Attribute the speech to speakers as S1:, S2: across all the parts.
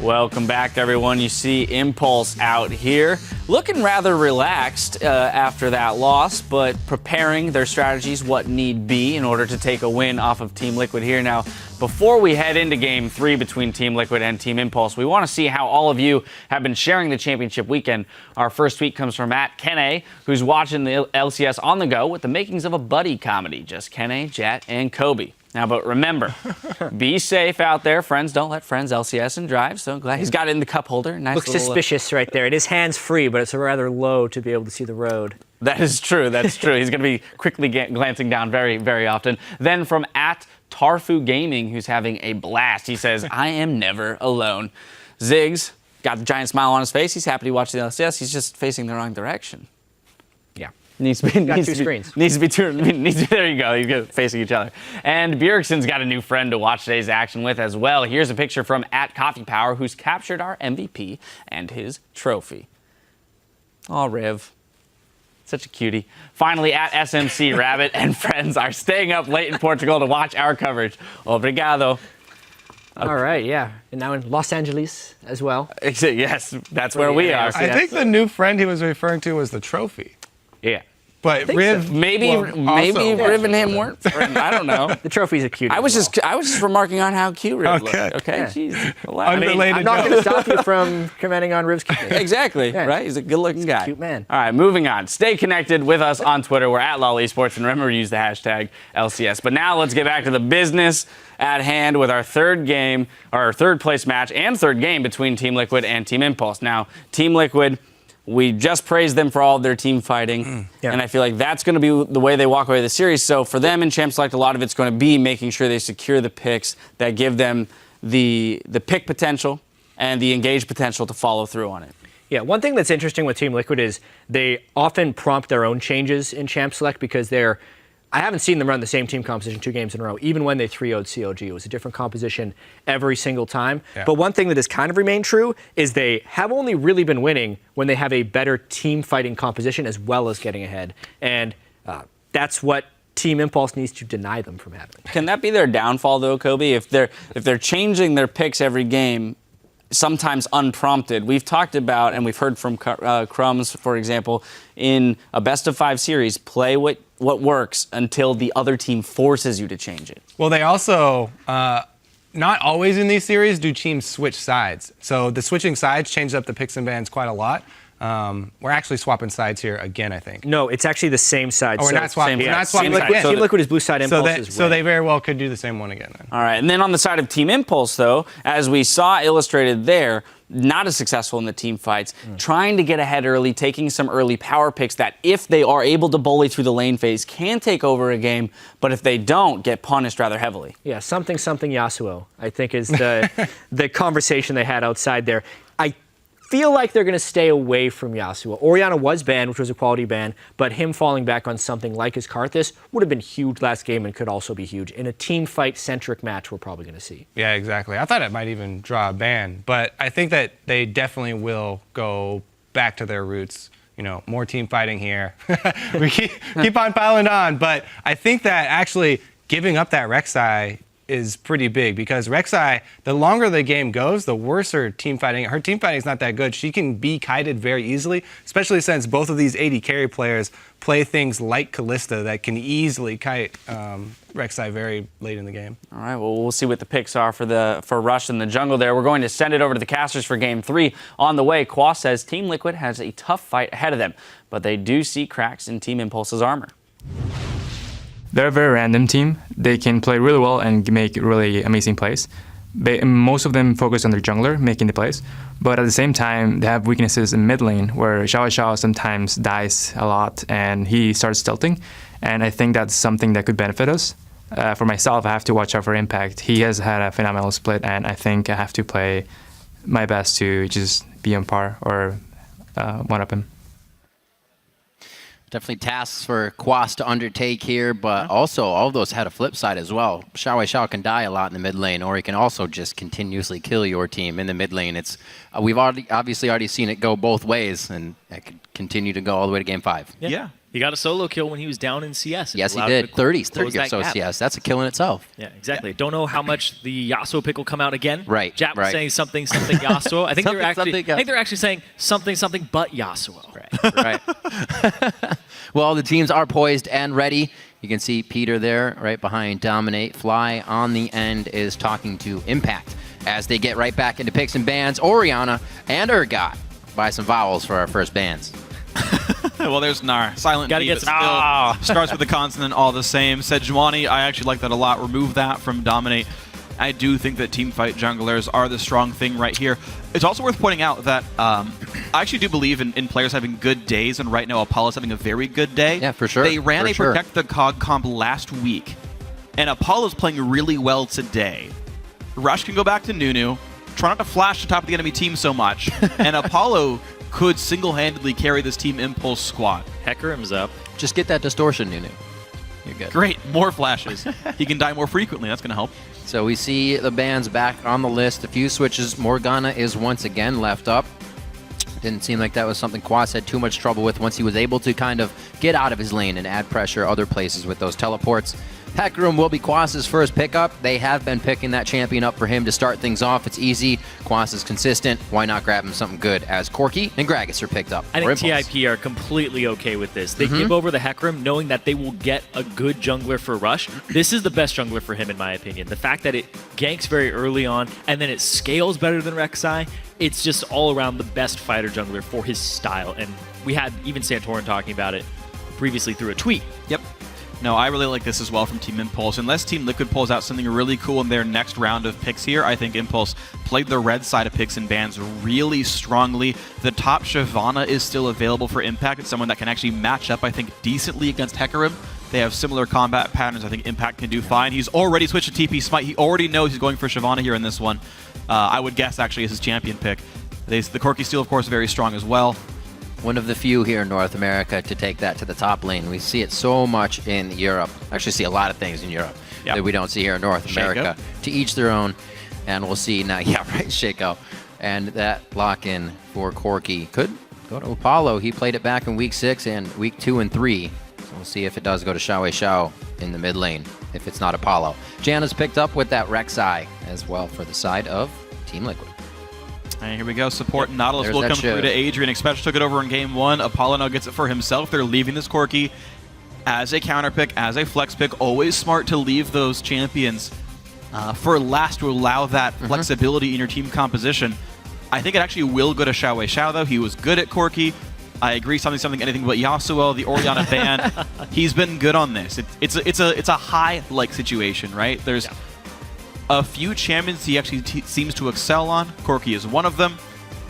S1: Welcome back, everyone. You see Impulse out here looking rather relaxed after that loss, but preparing their strategies what need be in order to take a win off of Team Liquid here. Now, before we head into Game 3 between Team Liquid and Team Impulse, we want to see how all of you have been sharing the championship weekend. Our first tweet comes from @Kene, who's watching the LCS on the go with the makings of a buddy comedy. Just Kene, Jet, and Kobe. Now, but remember, be safe out there. Friends don't let friends LCS and drive. So glad he's got it in the cup holder. Nice.
S2: Looks suspicious right there. It is hands-free, but it's rather low to be able to see the road.
S1: That is true. That's true. He's going to be quickly glancing down very, very often. Then from @Tarfu Gaming, who's having a blast. He says, I am never alone. Ziggs got the giant smile on his face. He's happy to watch the LCS. He's just facing the wrong direction.
S2: Yeah.
S1: Needs to be,
S2: got two screens.
S1: There you go. He's facing each other. And Bjergsen's got a new friend to watch today's action with as well. Here's a picture from @CoffeePower, who's captured our MVP and his trophy. Aw, Riv. Such a cutie. Finally, @SMC Rabbit and friends are staying up late in Portugal to watch our coverage. Obrigado.
S2: All right, yeah. And now in Los Angeles as well.
S1: Yes, that's where we are.
S3: I think the new friend he was referring to was the trophy.
S1: Yeah.
S3: But Riv,
S1: so. Maybe Riv and him weren't friends. I don't know.
S2: The trophy's a cutie.
S1: I was just remarking on how cute Riv looked. Okay,
S2: yeah.
S1: jeez.
S3: Unrelated.
S2: I'm not going to stop you from commenting on Riv's cuteness.
S1: Exactly, right? He's a good-looking guy.
S2: Cute man.
S1: All right, moving on. Stay connected with us on Twitter. We're @LOL Esports, and remember to use the hashtag LCS. But now let's get back to the business at hand with our third game, our third place match and third game between Team Liquid and Team Impulse. Now, Team Liquid, we just praised them for all of their team fighting, and I feel like that's going to be the way they walk away with the series. So for them in Champ Select, a lot of it's going to be making sure they secure the picks that give them the pick potential and the engage potential to follow through on it.
S2: Yeah, one thing that's interesting with Team Liquid is they often prompt their own changes in Champ Select because I haven't seen them run the same team composition 2 games in a row. Even when they 3-0'd COG, it was a different composition every single time. Yeah. But one thing that has kind of remained true is they have only really been winning when they have a better team fighting composition as well as getting ahead. And that's what Team Impulse needs to deny them from having.
S1: Can that be their downfall, though, Kobe? If they're changing their picks every game, sometimes unprompted. We've talked about, and we've heard from Crumbs, for example, in a best-of-5 series, play what works until the other team forces you to change it.
S3: Well, they also, not always in these series, do teams switch sides. So the switching sides changes up the picks and bans quite a lot. We're actually swapping sides here again, I think.
S2: No, it's actually the same side.
S3: Oh, we're not swapping. We're not swapping.
S2: Team Liquid is blue side, Impulse is red.
S3: So they very well could do the same one again then.
S1: All right, and then on the side of Team Impulse, though, as we saw illustrated there, not as successful in the team fights, trying to get ahead early, taking some early power picks that, if they are able to bully through the lane phase, can take over a game, but if they don't, get punished rather heavily.
S2: Yeah, something Yasuo, I think, is the conversation they had outside there. I feel like they're going to stay away from Yasuo. Orianna was banned, which was a quality ban, but him falling back on something like his Karthus would have been huge last game and could also be huge. In a team fight-centric match, we're probably going to see.
S3: Yeah, exactly. I thought it might even draw a ban, but I think that they definitely will go back to their roots. You know, more team fighting here. We keep on piling on, but I think that actually giving up that Rek'Sai is pretty big because Rek'Sai, the longer the game goes, the worse her team fighting. Her team fighting is not that good. She can be kited very easily, especially since both of these AD carry players play things like Kalista that can easily kite Rek'Sai very late in the game.
S1: All right, well, we'll see what the picks are for Rush in the jungle there. We're going to send it over to the casters for Game 3. On the way, Quas says Team Liquid has a tough fight ahead of them, but they do see cracks in Team Impulse's armor.
S4: They're a very random team. They can play really well and make really amazing plays. Most of them focus on their jungler, making the plays. But at the same time, they have weaknesses in mid lane, where Xiao sometimes dies a lot and he starts tilting. And I think that's something that could benefit us. For myself, I have to watch out for Impact. He has had a phenomenal split, and I think I have to play my best to just be on par or one-up him.
S5: Definitely tasks for Quas to undertake here, but also all of those had a flip side as well. Xiao can die a lot in the mid lane, or he can also just continuously kill your team in the mid lane. It's we've obviously already seen it go both ways, and it could continue to go all the way to Game 5.
S6: Yeah. He got a solo kill when he was down in CS.
S5: Yes, he
S6: allowed him
S5: did.
S6: to
S5: 30
S6: close that
S5: so
S6: gap.
S5: CS. That's a kill in itself.
S6: Yeah, exactly. Don't know how much the Yasuo pick will come out again.
S5: Right,
S6: Jap was
S5: right.
S6: saying something Yasuo. I think
S5: Something,
S6: they're actually saying something but Yasuo.
S5: Right. Well, the teams are poised and ready. You can see Peter there right behind Dominate. Fly on the end is talking to Impact as they get right back into picks and bans. Oriana and Urgot buy some vowels for our first bans.
S7: Well, there's Nar. Silent
S6: Gotta
S7: D,
S6: get
S7: but
S6: some
S7: still starts with the consonant all the same. Sejuani, I actually like that a lot. Remove that from Dominate. I do think that teamfight junglers are the strong thing right here. It's also worth pointing out that I actually do believe in players having good days, and right now Apollo's having a very good day.
S5: Yeah, for sure.
S7: They ran
S5: For
S7: a
S5: sure.
S7: Protect the Cog comp last week, and Apollo's playing really well today. Rush can go back to Nunu. Try not to flash the top of the enemy team so much, and Apollo could single-handedly carry this Team Impulse squad.
S6: Hecarim's up.
S5: Just get that distortion, Nunu. You're good.
S7: Great, more flashes. He can die more frequently. That's going to help.
S5: So we see the bans back on the list. A few switches. Morgana is once again left up. Didn't seem like that was something Quas had too much trouble with once he was able to kind of get out of his lane and add pressure other places with those teleports. Hecarim will be Quas's first pickup. They have been picking that champion up for him to start things off. It's easy. Quas is consistent. Why not grab him something good as Corki and Gragas are picked up?
S6: I
S5: for
S6: think
S5: Impulse.
S6: TIP are completely okay with this. They give over the Hecarim knowing that they will get a good jungler for Rush. This is the best jungler for him, in my opinion. The fact that it ganks very early on and then it scales better than Rek'Sai, it's just all around the best fighter jungler for his style. And we had even Santorin talking about it previously through a tweet.
S7: Yep. No, I really like this as well from Team Impulse. Unless Team Liquid pulls out something really cool in their next round of picks here, I think Impulse played the red side of picks and bans really strongly. The top Shyvana is still available for Impact. It's someone that can actually match up, I think, decently against Hecarim. They have similar combat patterns. I think Impact can do fine. He's already switched to TP Smite. He already knows he's going for Shyvana here in this one. I would guess, actually, is his champion pick. The Corki Steel, of course, very strong as well.
S5: One of the few here in North America to take that to the top lane. We see it so much in Europe. Actually see a lot of things in Europe that we don't see here in North America. To each their own. And we'll see now. Yeah, right, Shaco. And that lock-in for Corki could go to Apollo. He played it back in week 6 and week 2 and 3. So we'll see if it does go to Xiao in the mid lane, if it's not Apollo. Janna's picked up with that Rek'Sai as well for the side of Team Liquid.
S7: And here we go. Support Nautilus
S5: There's
S7: will
S5: that
S7: come
S5: shiv.
S7: through to Adrian. Expesh took it over in game 1. Apollo now gets it for himself. They're leaving this Corki as a counter pick, as a flex pick. Always smart to leave those champions for last to allow that flexibility in your team composition. I think it actually will go to Xiao, though. He was good at Corki. I agree, something, anything but Yasuo, the Oriana ban. He's been good on this. It's a high-like situation, right? There's a few champions he actually seems to excel on. Corki is one of them.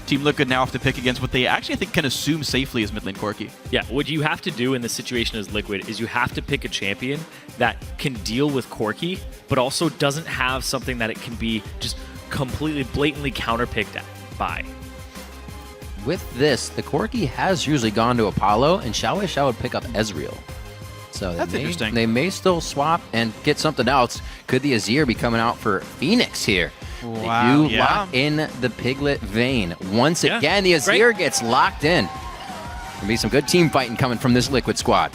S7: Team Liquid now have to pick against what they actually, I think, can assume safely is mid lane Corki.
S6: Yeah, what you have to do in this situation as Liquid is you have to pick a champion that can deal with Corki, but also doesn't have something that it can be just completely blatantly counterpicked by.
S5: With this, the Corki has usually gone to Apollo, and Xiao would pick up Ezreal. So
S7: That's interesting.
S5: They may still swap and get something else. Could the Azir be coming out for Phoenix here?
S7: Wow,
S5: They do lock in the Piglet vein. Once again, the Azir gets locked in. There'll be some good team fighting coming from this Liquid squad.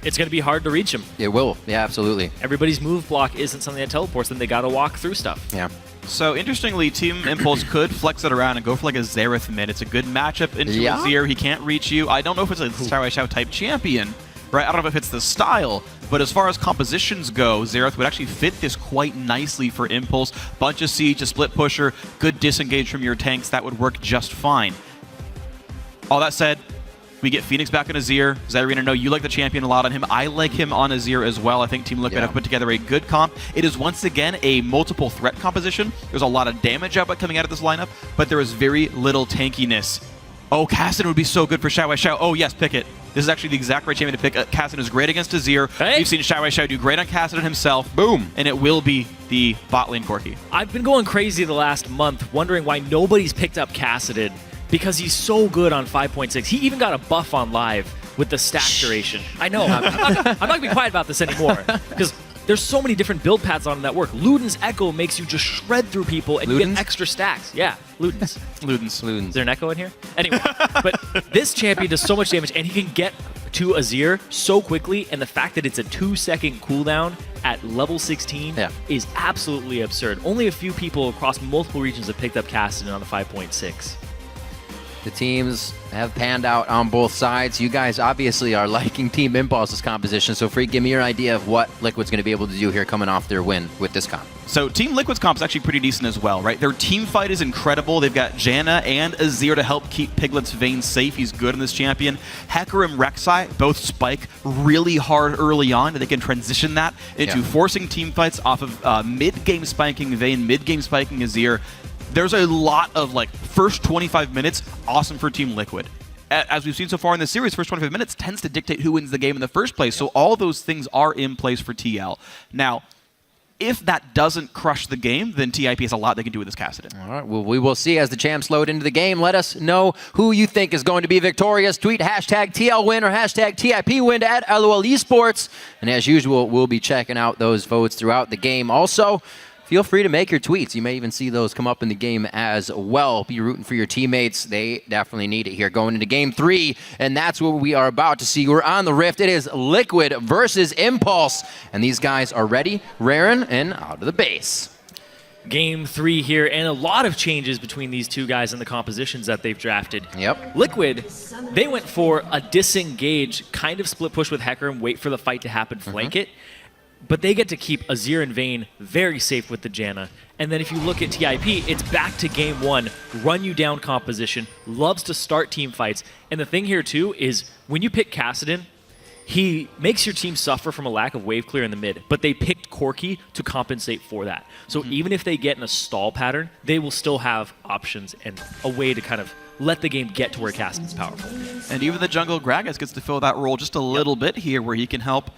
S6: It's going to be hard to reach him.
S5: It will. Yeah, absolutely.
S6: Everybody's move block isn't something that teleports, then they got to walk through stuff.
S5: Yeah.
S7: So, interestingly, Team Impulse could flex it around and go for like a Xerath mid. It's a good matchup into Azir. He can't reach you. I don't know if it's a Xiao type champion, right? I don't know if it's the style, but as far as compositions go, Xerath would actually fit this quite nicely for Impulse. Bunch of siege, a split pusher, good disengage from your tanks. That would work just fine. All that said, we get Phoenix back on Azir. Zyrina, I know you like the champion a lot on him. I like him on Azir as well. I think Team Liquid have put together a good comp. It is once again a multiple threat composition. There's a lot of damage output coming out of this lineup, but there is very little tankiness. Oh, Kassadin would be so good for Xiao. Oh, yes, pick it. This is actually the exact right champion to pick. Kassadin is great against Azir.
S6: Hey.
S7: We've seen Xiao do great on Kassadin himself. Boom. And it will be the bot lane Corki.
S6: I've been going crazy the last month, wondering why nobody's picked up Kassadin, because he's so good on 5.6. He even got a buff on live with the stack duration. I know. I'm not going to be quiet about this anymore, because there's so many different build paths on him that work. Luden's Echo makes you just shred through people and you get extra stacks. Yeah, Luden's.
S7: Ludens.
S6: Is there an Echo in here? Anyway, but this champion does so much damage, and he can get to Azir so quickly, and the fact that it's a 2-second cooldown at level 16 is absolutely absurd. Only a few people across multiple regions have picked up Kassadin on the 5.6.
S5: The teams have panned out on both sides. You guys obviously are liking Team Impulse's composition, so Freak, give me your idea of what Liquid's going to be able to do here coming off their win with this comp.
S7: So Team Liquid's comp is actually pretty decent as well, right? Their team fight is incredible. They've got Janna and Azir to help keep Piglet's Vayne safe. He's good in this champion. Hecarim, Rek'Sai both spike really hard early on, and they can transition that into forcing team fights off of mid-game spiking Vayne, mid-game spiking Azir. There's a lot of, like, first 25 minutes, awesome for Team Liquid. As we've seen so far in the series, first 25 minutes tends to dictate who wins the game in the first place, so all those things are in place for TL. Now, if that doesn't crush the game, then TIP has a lot they can do with this Kassadin.
S5: All right, well, we will see as the champs load into the game. Let us know who you think is going to be victorious. Tweet hashtag TLWin or hashtag TIPWin to add LOL Esports. And as usual, we'll be checking out those votes throughout the game. Also, feel free to make your tweets. You may even see those come up in the game as well. Be rooting for your teammates. They definitely need it here going into Game 3, and that's what we are about to see. We're on the Rift. It is Liquid versus Impulse, and these guys are ready, raring, and out of the base.
S6: Game 3 here, and a lot of changes between these two guys and the compositions that they've drafted.
S5: Yep.
S6: Liquid, they went for a disengage, kind of split push with Hecarim, wait for the fight to happen, flank it. But they get to keep Azir and Vayne very safe with the Janna. And then if you look at TIP, it's back to Game 1, run you down composition, loves to start team fights. And the thing here too is when you pick Kassadin, he makes your team suffer from a lack of wave clear in the mid, but they picked Corki to compensate for that. So even if they get in a stall pattern, they will still have options and a way to kind of let the game get to where Kassadin's powerful.
S7: And even the jungle Gragas gets to fill that role just a little bit here where he can help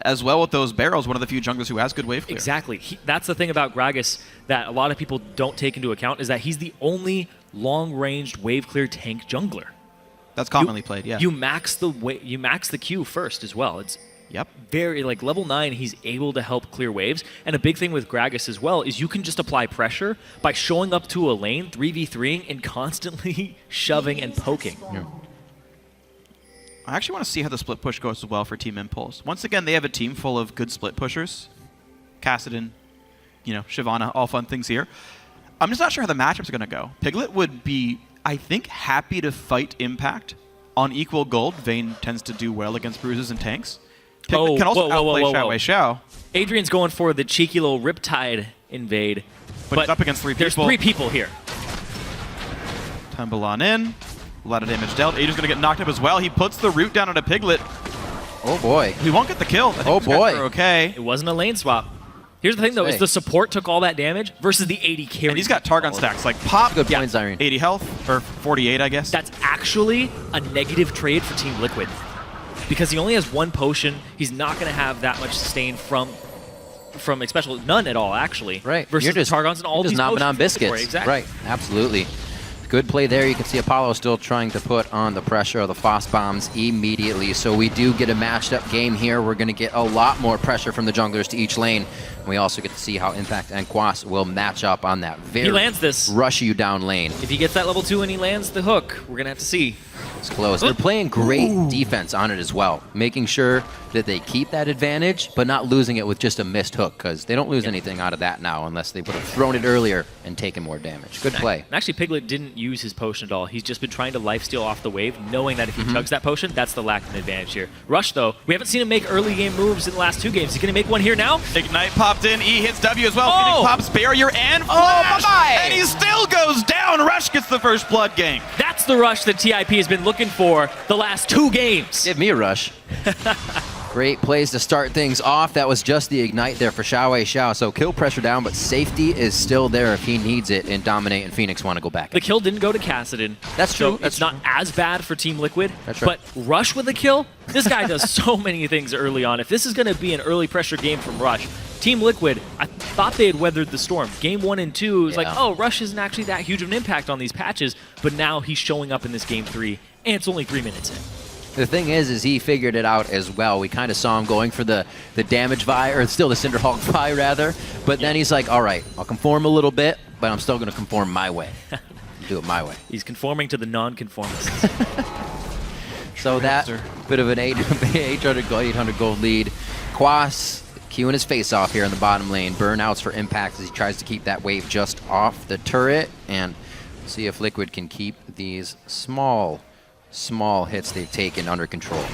S7: as well with those barrels, one of the few junglers who has good wave clear.
S6: Exactly. That's the thing about Gragas that a lot of people don't take into account is that he's the only long-ranged wave clear tank jungler.
S7: That's commonly played, yeah.
S6: You max the Q first as well. It's very, like, level 9, he's able to help clear waves. And a big thing with Gragas as well is you can just apply pressure by showing up to a lane, 3v3ing, and constantly shoving and poking.
S5: Yeah.
S7: I actually want to see how the split push goes as well for Team Impulse. Once again, they have a team full of good split pushers. Kassadin, Shyvana, all fun things here. I'm just not sure how the matchups are going to go. Piglet would be, I think, happy to fight Impact on equal gold. Vayne tends to do well against bruises and tanks. Piglet can also outplay Xiao.
S6: Adrian's going for the cheeky little Riptide invade.
S7: But he's up against 3 people.
S6: There's 3 people here.
S7: Tumble on in. A lot of damage dealt. Adrian's going to get knocked up as well. He puts the root down on a Piglet.
S5: Oh, boy.
S7: He won't get the kill. I think
S5: oh, boy.
S7: Okay.
S6: It wasn't a lane swap. Here's the thing, though, is the support took all that damage versus the 80 carry.
S7: And he's got Targon stacks. Like, pop.
S5: Good point, Zyrene.
S7: 80 health, or 48, I guess.
S6: That's actually a negative trade for Team Liquid. Because he only has 1 potion. He's not going to have that much sustain from especially none at all, actually.
S5: Right.
S6: Versus Targons and all these
S5: just
S6: potions.
S5: on biscuits.
S6: Exactly.
S5: Right. Absolutely. Good play there. You can see Apollo still trying to put on the pressure of the Foss bombs immediately. So we do get a matched up game here. We're going to get a lot more pressure from the junglers to each lane. We also get to see how Impact and Quas will match up on that very
S6: he lands this.
S5: rush you down lane.
S6: If he gets that level 2 and he lands the hook, we're going to have to see.
S5: It's close. They're playing great defense on it as well, making sure that they keep that advantage, but not losing it with just a missed hook, because they don't lose anything out of that now unless they would have thrown it earlier and taken more damage. Good play.
S6: Actually, Piglet didn't use his potion at all. He's just been trying to lifesteal off the wave, knowing that if he chugs that potion, that's the lack of advantage here. Rush, though, we haven't seen him make early game moves in the last 2 games. He's going to make one here now.
S7: Ignite popped in. E hits W as well. Phoenix pops barrier and flash.
S5: Bye-bye.
S7: And he still goes down. Rush gets the first blood gang.
S6: That's the rush that TIP has been looking for the last 2 games.
S5: Give me a rush. Great plays to start things off. That was just the ignite there for Xiao. So kill pressure down, but safety is still there if he needs it, and Dominate and Phoenix want to go back.
S6: The kill didn't go to Kassadin.
S5: That's true.
S6: So it's not as bad for Team Liquid.
S5: That's right.
S6: But Rush with a kill, this guy does so many things early on. If this is going to be an early pressure game from Rush, Team Liquid, I thought they had weathered the storm. Game 1 and 2, it was like, oh, Rush isn't actually that huge of an impact on these patches, but now he's showing up in this Game 3, and it's only 3 minutes in.
S5: The thing is he figured it out as well. We kind of saw him going for the damage Vi, or still the Cinderhawk Vi, rather. But then he's like, all right, I'll conform a little bit, but I'm still going to conform my way. Do it my way.
S6: He's conforming to the non-conformists.
S5: So that bit of an 800 gold lead. Quas queuing his face off here in the bottom lane. Burnouts for Impact as he tries to keep that wave just off the turret. And see if Liquid can keep these small hits they've taken under control.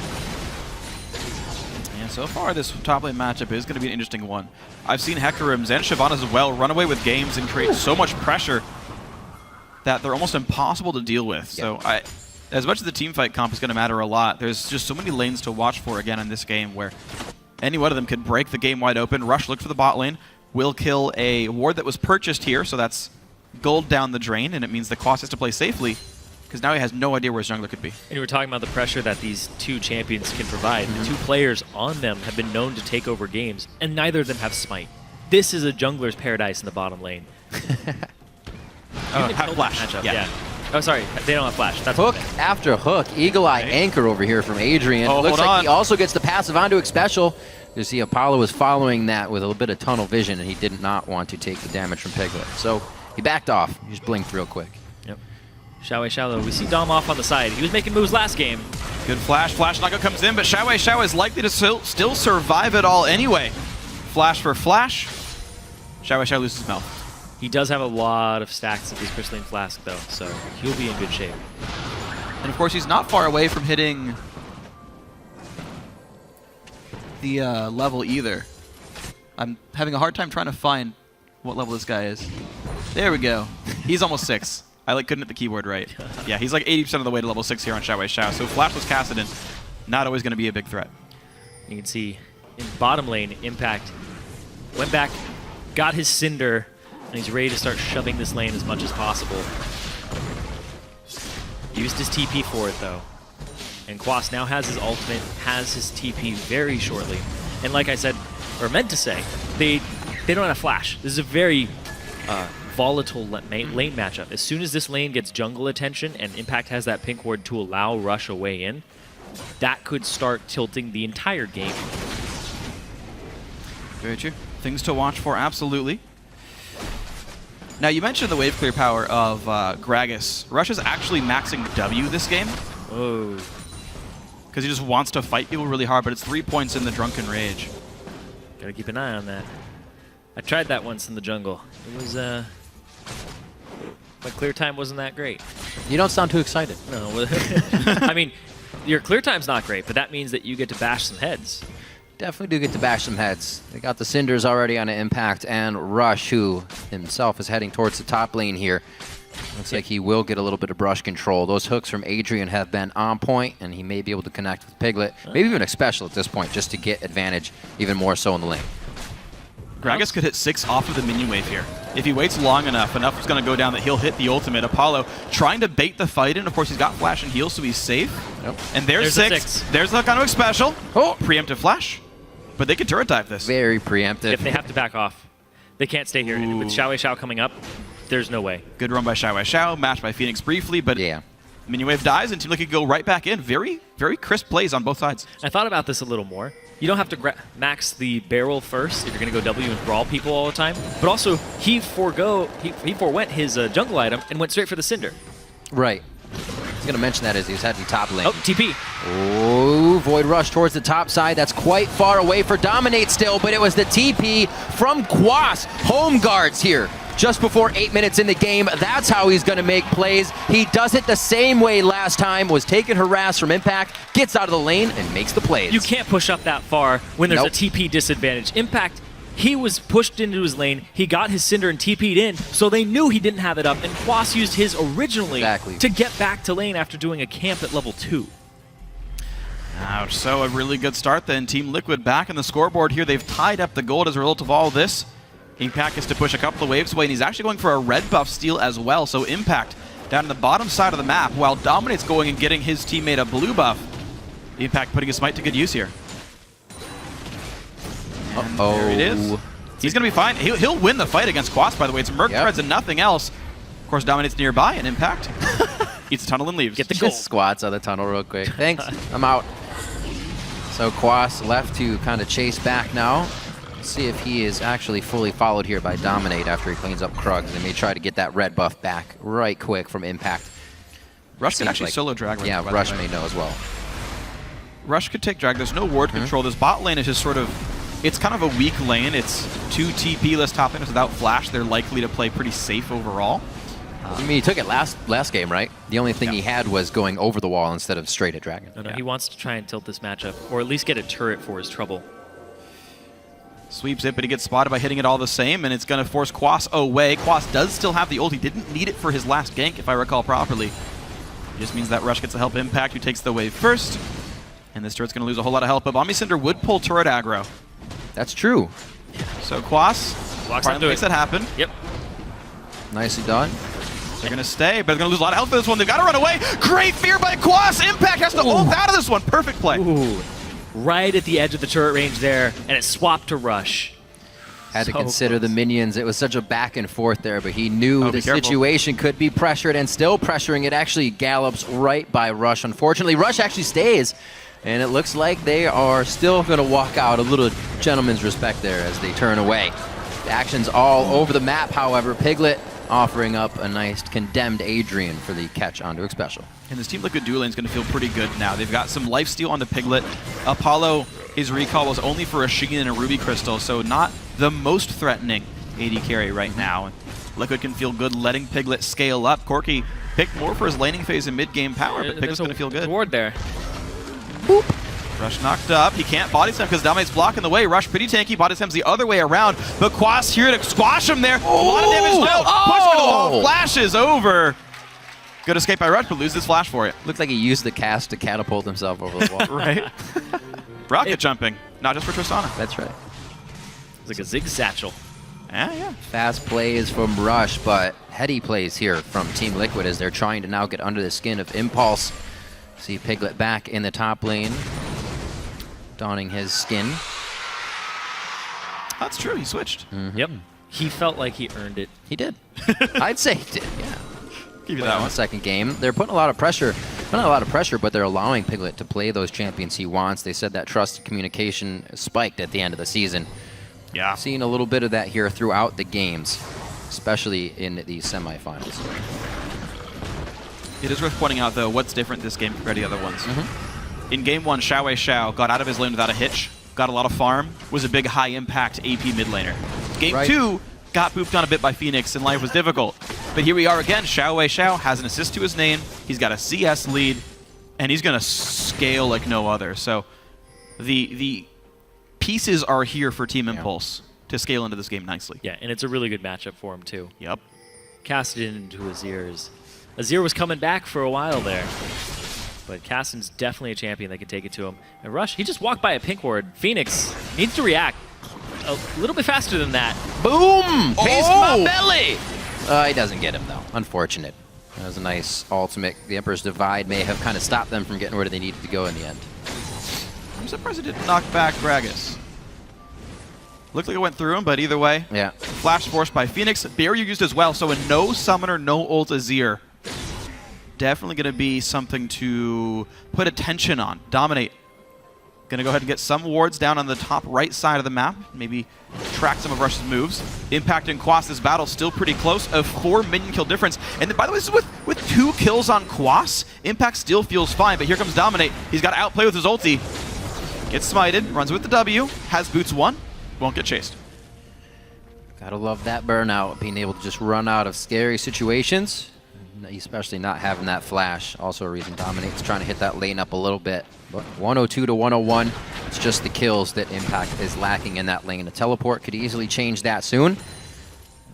S7: And so far, this top lane matchup is going to be an interesting one. I've seen Hecarims and Shyvana as well run away with games and create so much pressure that they're almost impossible to deal with. So as much as the team fight comp is going to matter a lot, there's just so many lanes to watch for again in this game where any one of them could break the game wide open. Rush looked for the bot lane, will kill a ward that was purchased here, so that's gold down the drain, and it means the Quas has to play safely because now he has no idea where his jungler could be.
S6: And you were talking about the pressure that these two champions can provide. The two players on them have been known to take over games, and neither of them have smite. This is a jungler's paradise in the bottom lane.
S7: Have flash.
S6: Yeah. Oh, sorry. They don't have flash. That's
S5: Hook
S6: okay.
S5: after hook. Eagle Eye anchor over here from Adrian.
S7: Oh,
S5: Looks
S7: hold
S5: like
S7: on.
S5: he also gets the passive onto Special. You see Apollo was following that with a little bit of tunnel vision, and he did not want to take the damage from Piglet. So he backed off. He just blinked real quick.
S6: Yep. Xiao, we see Dom off on the side. He was making moves last game.
S7: Good flash. Flash Naga comes in, but Xiao is likely to still survive it all anyway. Flash for Flash. Xiao loses his mouth.
S6: He does have a lot of stacks of his Crystalline Flask, though, so he'll be in good shape.
S7: And of course, he's not far away from hitting the level either. I'm having a hard time trying to find what level this guy is. There we go. He's almost 6. I couldn't hit the keyboard right. Yeah, he's like 80% of the way to level 6 here on Xiao. So Flashless Kassadin, not always going to be a big threat.
S6: You can see in bottom lane, Impact went back, got his Cinder, and he's ready to start shoving this lane as much as possible. Used his TP for it, though. And Quas now has his ultimate, has his TP very shortly. And like I said, or meant to say, they don't have flash. This is a very volatile lane matchup. As soon as this lane gets jungle attention and Impact has that pink ward to allow Rush away in, that could start tilting the entire game.
S7: Very true. Things to watch for, absolutely. Now, you mentioned the wave clear power of Gragas. Rush is actually maxing W this game.
S6: Oh.
S7: Because he just wants to fight people really hard, but it's 3 points in the Drunken Rage.
S6: Gotta keep an eye on that. I tried that once in the jungle. It was, my clear time wasn't that great.
S5: You don't sound too excited.
S6: No. I mean, your clear time's not great, but that means that you get to bash some heads.
S5: Definitely do get to bash some heads. They got the Cinders already on an Impact, and Rush, who himself is heading towards the top lane here. Looks like he will get a little bit of brush control. Those hooks from Adrian have been on point, and he may be able to connect with Piglet. Maybe even a special at this point, just to get advantage even more so in the lane.
S7: Gragas could hit 6 off of the minion wave here. If he waits long enough is going to go down that he'll hit the ultimate. Apollo trying to bait the fight in. Of course, he's got flash and heal, so he's safe.
S5: Yep.
S7: And there's 6. There's the hook onto a special. Oh, preemptive flash. But they could turret dive this.
S5: Very preemptive.
S6: If they have to back off, they can't stay here. Ooh. With Xiao coming up, there's no way.
S7: Good run by Xiao, matched by Phoenix briefly, but
S5: yeah.
S7: Minion wave dies, and Team Liquid go right back in. Very, very crisp plays on both sides.
S6: I thought about this a little more. You don't have to max the barrel first if you're going to go W and brawl people all the time. But also, he forewent his jungle item and went straight for the Cinder.
S5: Right. I was going to mention that as he was heading top lane.
S6: Oh, TP.
S5: Oh, Void Rush towards the top side. That's quite far away for Dominate still, but it was the TP from Quas. Home guards here. Just before 8 minutes in the game, that's how he's going to make plays. He does it the same way last time, was taking harass from Impact, gets out of the lane, and makes the plays.
S6: You can't push up that far when there's a TP disadvantage. Impact, he was pushed into his lane, he got his Cinder and TP'd in, so they knew he didn't have it up, and Quas used his originally to get back to lane after doing a camp at level 2.
S7: Ouch, so a really good start then. Team Liquid back in the scoreboard here. They've tied up the gold as a result of all this. Impact gets to push a couple of waves away, and he's actually going for a red buff steal as well. So Impact down in the bottom side of the map, while Dominate's going and getting his teammate a blue buff. Impact putting his smite to good use here. And there it is. He's going to be fine. He'll win the fight against Quas, by the way. It's Merc Threads and nothing else. Of course, Dominate's nearby, and Impact eats a tunnel and leaves.
S6: Get the goal.
S5: Just squats on the tunnel real quick. Thanks. I'm out. So Quas left to kind of chase back now. See if he is actually fully followed here by Dominate after he cleans up Krugs. They may try to get that red buff back right quick from Impact.
S7: Rush can actually solo drag.
S5: Yeah, Rush may know as well.
S7: Rush could take drag. There's no ward control. This bot lane is just sort of, it's kind of a weak lane. It's 2 TP-less top laners without flash. They're likely to play pretty safe overall.
S5: I mean, he took it last game, right? The only thing he had was going over the wall instead of straight at Dragon.
S6: No, he wants to try and tilt this matchup, or at least get a turret for his trouble.
S7: Sweeps it, but he gets spotted by hitting it all the same, and it's going to force Quas away. Quas does still have the ult. He didn't need it for his last gank, if I recall properly. It just means that Rush gets to help Impact, who takes the wave first. And this turret's going to lose a whole lot of health, but Omni Cinder would pull turret aggro.
S5: That's true.
S7: So Quas finally makes that happen.
S6: Yep.
S5: Nicely done.
S7: They're going to stay, but they're going to lose a lot of health for this one. They've got to run away. Great fear by Quas. Impact has to ult out of this one. Perfect play.
S6: Ooh. Right at the edge of the turret range there, and it swapped to Rush.
S5: Had to consider the minions. It was such a back and forth there, but he knew the situation could be pressured, and still pressuring. It actually gallops right by Rush. Unfortunately, Rush actually stays, and it looks like they are still going to walk out. A little gentleman's respect there as they turn away. The action's all over the map, however. Piglet offering up a nice condemned Adrian for the catch onto a special.
S7: And this Team Liquid duo lane is going to feel pretty good now. They've got some lifesteal on the Piglet. Apollo, his recall was only for a Sheen and a Ruby Crystal, so not the most threatening AD carry right now. Liquid can feel good letting Piglet scale up. Corki picked more for his laning phase and mid-game power, but Piglet's going to feel good.
S6: Ward there.
S7: Boop. Rush knocked up. He can't body slam because Dominate's blocking the way. Rush pretty tanky. Body slam's the other way around. But Quas here to squash him there. A lot of damage dealt. Push for the wall. Flashes over. Good escape by Rush, but loses flash for it.
S5: Looked like he used the cast to catapult himself over the wall.
S7: Right. Rocket jumping. Not just for Tristana.
S5: That's right.
S6: It's like a zig satchel.
S7: Yeah.
S5: Fast plays from Rush, but heady plays here from Team Liquid as they're trying to now get under the skin of Impulse. See Piglet back in the top lane, donning his skin.
S7: That's true. He switched.
S6: Yep. He felt like he earned it.
S5: He did. I'd say he did, yeah.
S7: Give you that one.
S5: Second game. They're putting a lot of pressure. Not a lot of pressure, but they're allowing Piglet to play those champions he wants. They said that trust and communication spiked at the end of the season.
S7: Yeah.
S5: Seeing a little bit of that here throughout the games, especially in the semifinals.
S7: It is worth pointing out, though, what's different this game compared to the other ones. In game one, Xiao got out of his lane without a hitch, got a lot of farm, was a big high-impact AP mid laner. Game two, got booped on a bit by Phoenix, and life was difficult. But here we are again. Xiao has an assist to his name, he's got a CS lead, and he's going to scale like no other. So the pieces are here for Team Impulse to scale into this game nicely.
S6: Yeah, and it's a really good matchup for him, too.
S7: Yep.
S6: Casted into Azir's. Azir was coming back for a while there. But Caston's definitely a champion that can take it to him. And Rush, he just walked by a pink ward. Phoenix needs to react a little bit faster than that.
S5: Boom! Taste my belly! He doesn't get him, though. Unfortunate. That was a nice ultimate. The Emperor's Divide may have kind of stopped them from getting where they needed to go in the end.
S7: I'm surprised it didn't knock back Gragas. Looked like it went through him, but either way.
S5: Yeah.
S7: Flash forced by Phoenix. Barrier used as well, so a no summoner, no ult Azir. Definitely going to be something to put attention on. Dominate. Going to go ahead and get some wards down on the top right side of the map. Maybe track some of Rush's moves. Impact and Quas, this battle still pretty close. A 4 minion kill difference. And by the way, this is with 2 kills on Quas. Impact still feels fine, but here comes Dominate. He's got to outplay with his ulti. Gets smited, runs with the W, has boots 1, won't get chased.
S5: Gotta love that burnout, being able to just run out of scary situations. Especially not having that flash. Also a reason Dominate's trying to hit that lane up a little bit. But 102 to 101, it's just the kills that Impact is lacking in that lane. A teleport could easily change that soon.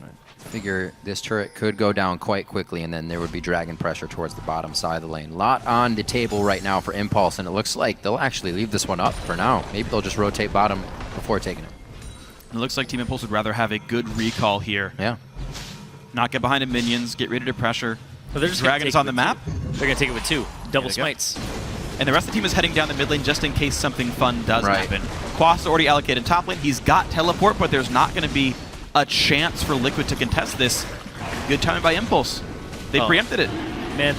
S5: I figure this turret could go down quite quickly, and then there would be dragon pressure towards the bottom side of the lane. A lot on the table right now for Impulse, and it looks like they'll actually leave this one up for now. Maybe they'll just rotate bottom before taking it.
S7: It looks like Team Impulse would rather have a good recall here.
S5: Yeah.
S7: Not get behind the minions, get ready to pressure.
S6: But they're just
S7: Dragons on the map.
S6: They're going to take it with 2. Double smites.
S7: And the rest of the team is heading down the mid lane just in case something fun does happen. Quas is already allocated top lane. He's got teleport, but there's not going to be a chance for Liquid to contest this. Good timing by Impulse. They preempted it.
S6: Man,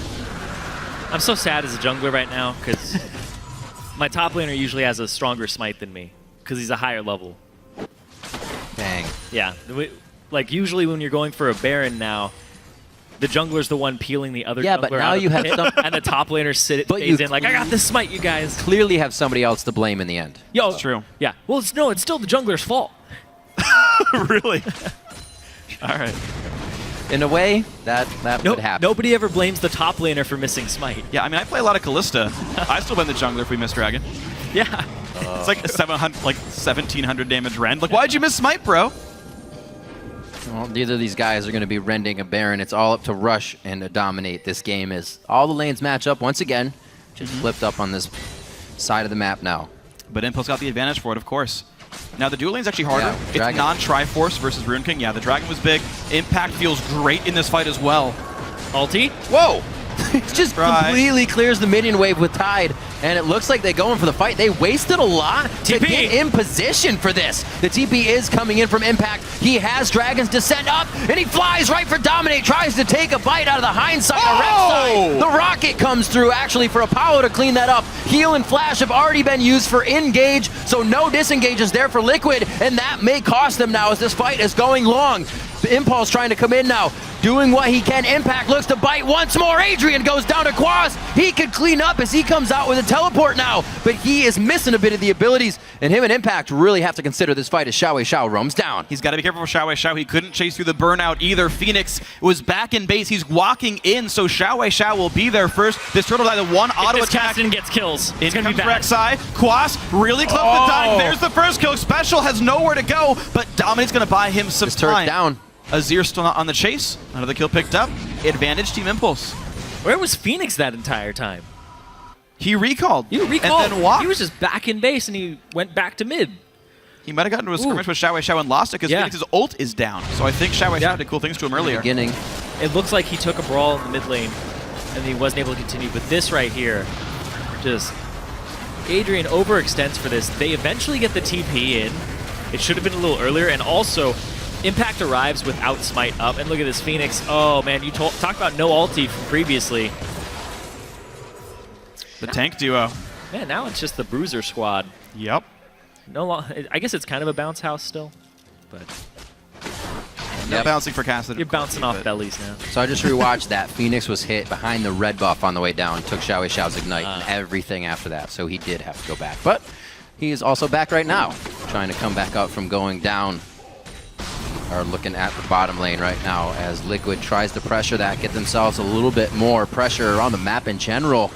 S6: I'm so sad as a jungler right now because my top laner usually has a stronger smite than me because he's a higher level.
S5: Dang.
S6: Yeah. Like usually when you're going for a Baron now, the jungler's the one peeling the other
S5: Yeah,
S6: jungler
S5: but now
S6: out of
S5: you
S6: the
S5: have
S6: pit,
S5: some-
S6: and the top laner stays
S5: you
S6: in like, I got this smite, you guys.
S5: Clearly have somebody else to blame in the end.
S6: Yo,
S7: It's true.
S6: Yeah. Well, it's still the jungler's fault.
S7: Really? All right.
S5: In a way, that could happen.
S6: Nobody ever blames the top laner for missing smite.
S7: Yeah, I mean, I play a lot of Callista. I still blame the jungler if we miss Dragon.
S6: Yeah.
S7: It's like 1,700 damage rend. Like, why'd you miss Smite, bro?
S5: Well, neither of these guys are going to be rending a Baron. It's all up to Rush and to dominate this game as all the lanes match up once again. Just flipped up on this side of the map now.
S7: But Impulse got the advantage for it, of course. Now, the dual lane's actually harder.
S5: Yeah,
S7: It's
S5: Dragon.
S7: non-Triforce versus Rune King. Yeah, the Dragon was big. Impact feels great in this fight as well.
S6: Ulti?
S5: Whoa! It just
S7: Right.
S5: completely clears the minion wave with Tide, and it looks like they're going for the fight. They wasted a lot to
S6: TP.
S5: get in position for this. The TP is coming in from Impact. He has Dragon's Descent up, and he flies right for Dominate, tries to take a bite out of the hindsight, the red side. The rocket comes through, actually, for Apollo to clean that up. Heal and Flash have already been used for Engage, so no disengage is there for Liquid, and that may cost them now as this fight is going long. Impulse trying to come in now, doing what he can. Impact looks to bite once more. Adrian goes down to Quaz. He could clean up as he comes out with a teleport now, but he is missing a bit of the abilities, and him and Impact really have to consider this fight as Xiao roams down.
S7: He's got to be careful for Xiao. He couldn't chase through the burnout either. Phoenix was back in base. He's walking in, so Xiao will be there first. This turtle died. The one auto
S6: If this
S7: attack.
S6: Caston gets kills,
S7: In
S6: it's going to be
S7: comes
S6: bad.
S7: Rek'Sai. Quas really close to dying. There's the first kill. Special has nowhere to go, but Dominate's going to buy him some
S5: This turret
S7: time.
S5: down.
S7: Azir still not on the chase. Another kill picked up. Advantage Team Impulse.
S6: Where was Phoenix that entire time?
S7: He recalled.
S6: You recall.
S7: And then walked.
S6: He was just back in base, and he went back to mid.
S7: He might have gotten into a skirmish with Xiao and lost it because
S6: Yeah.
S7: Phoenix's ult is down. So I think Xiao did cool things to him earlier.
S5: Beginning.
S6: It looks like he took a brawl in the mid lane, and he wasn't able to continue. But this right here, just Adrian overextends for this. They eventually get the TP in. It should have been a little earlier, and also Impact arrives without Smite up. And look at this Phoenix. Oh man, you talked about no ulti from previously.
S7: The tank duo.
S6: Man, now it's just the Bruiser squad.
S7: Yep.
S6: I guess it's kind of a bounce house still, but
S7: No bouncing for Cassidy.
S6: you're bouncing off bellies now.
S5: So I just rewatched that. Phoenix was hit behind the red buff on the way down, took Xiao's Ignite, and everything after that. So he did have to go back. But he is also back right now, trying to come back up from going down. Are looking at the bottom lane right now as Liquid tries to pressure that, get themselves a little bit more pressure around the map in general.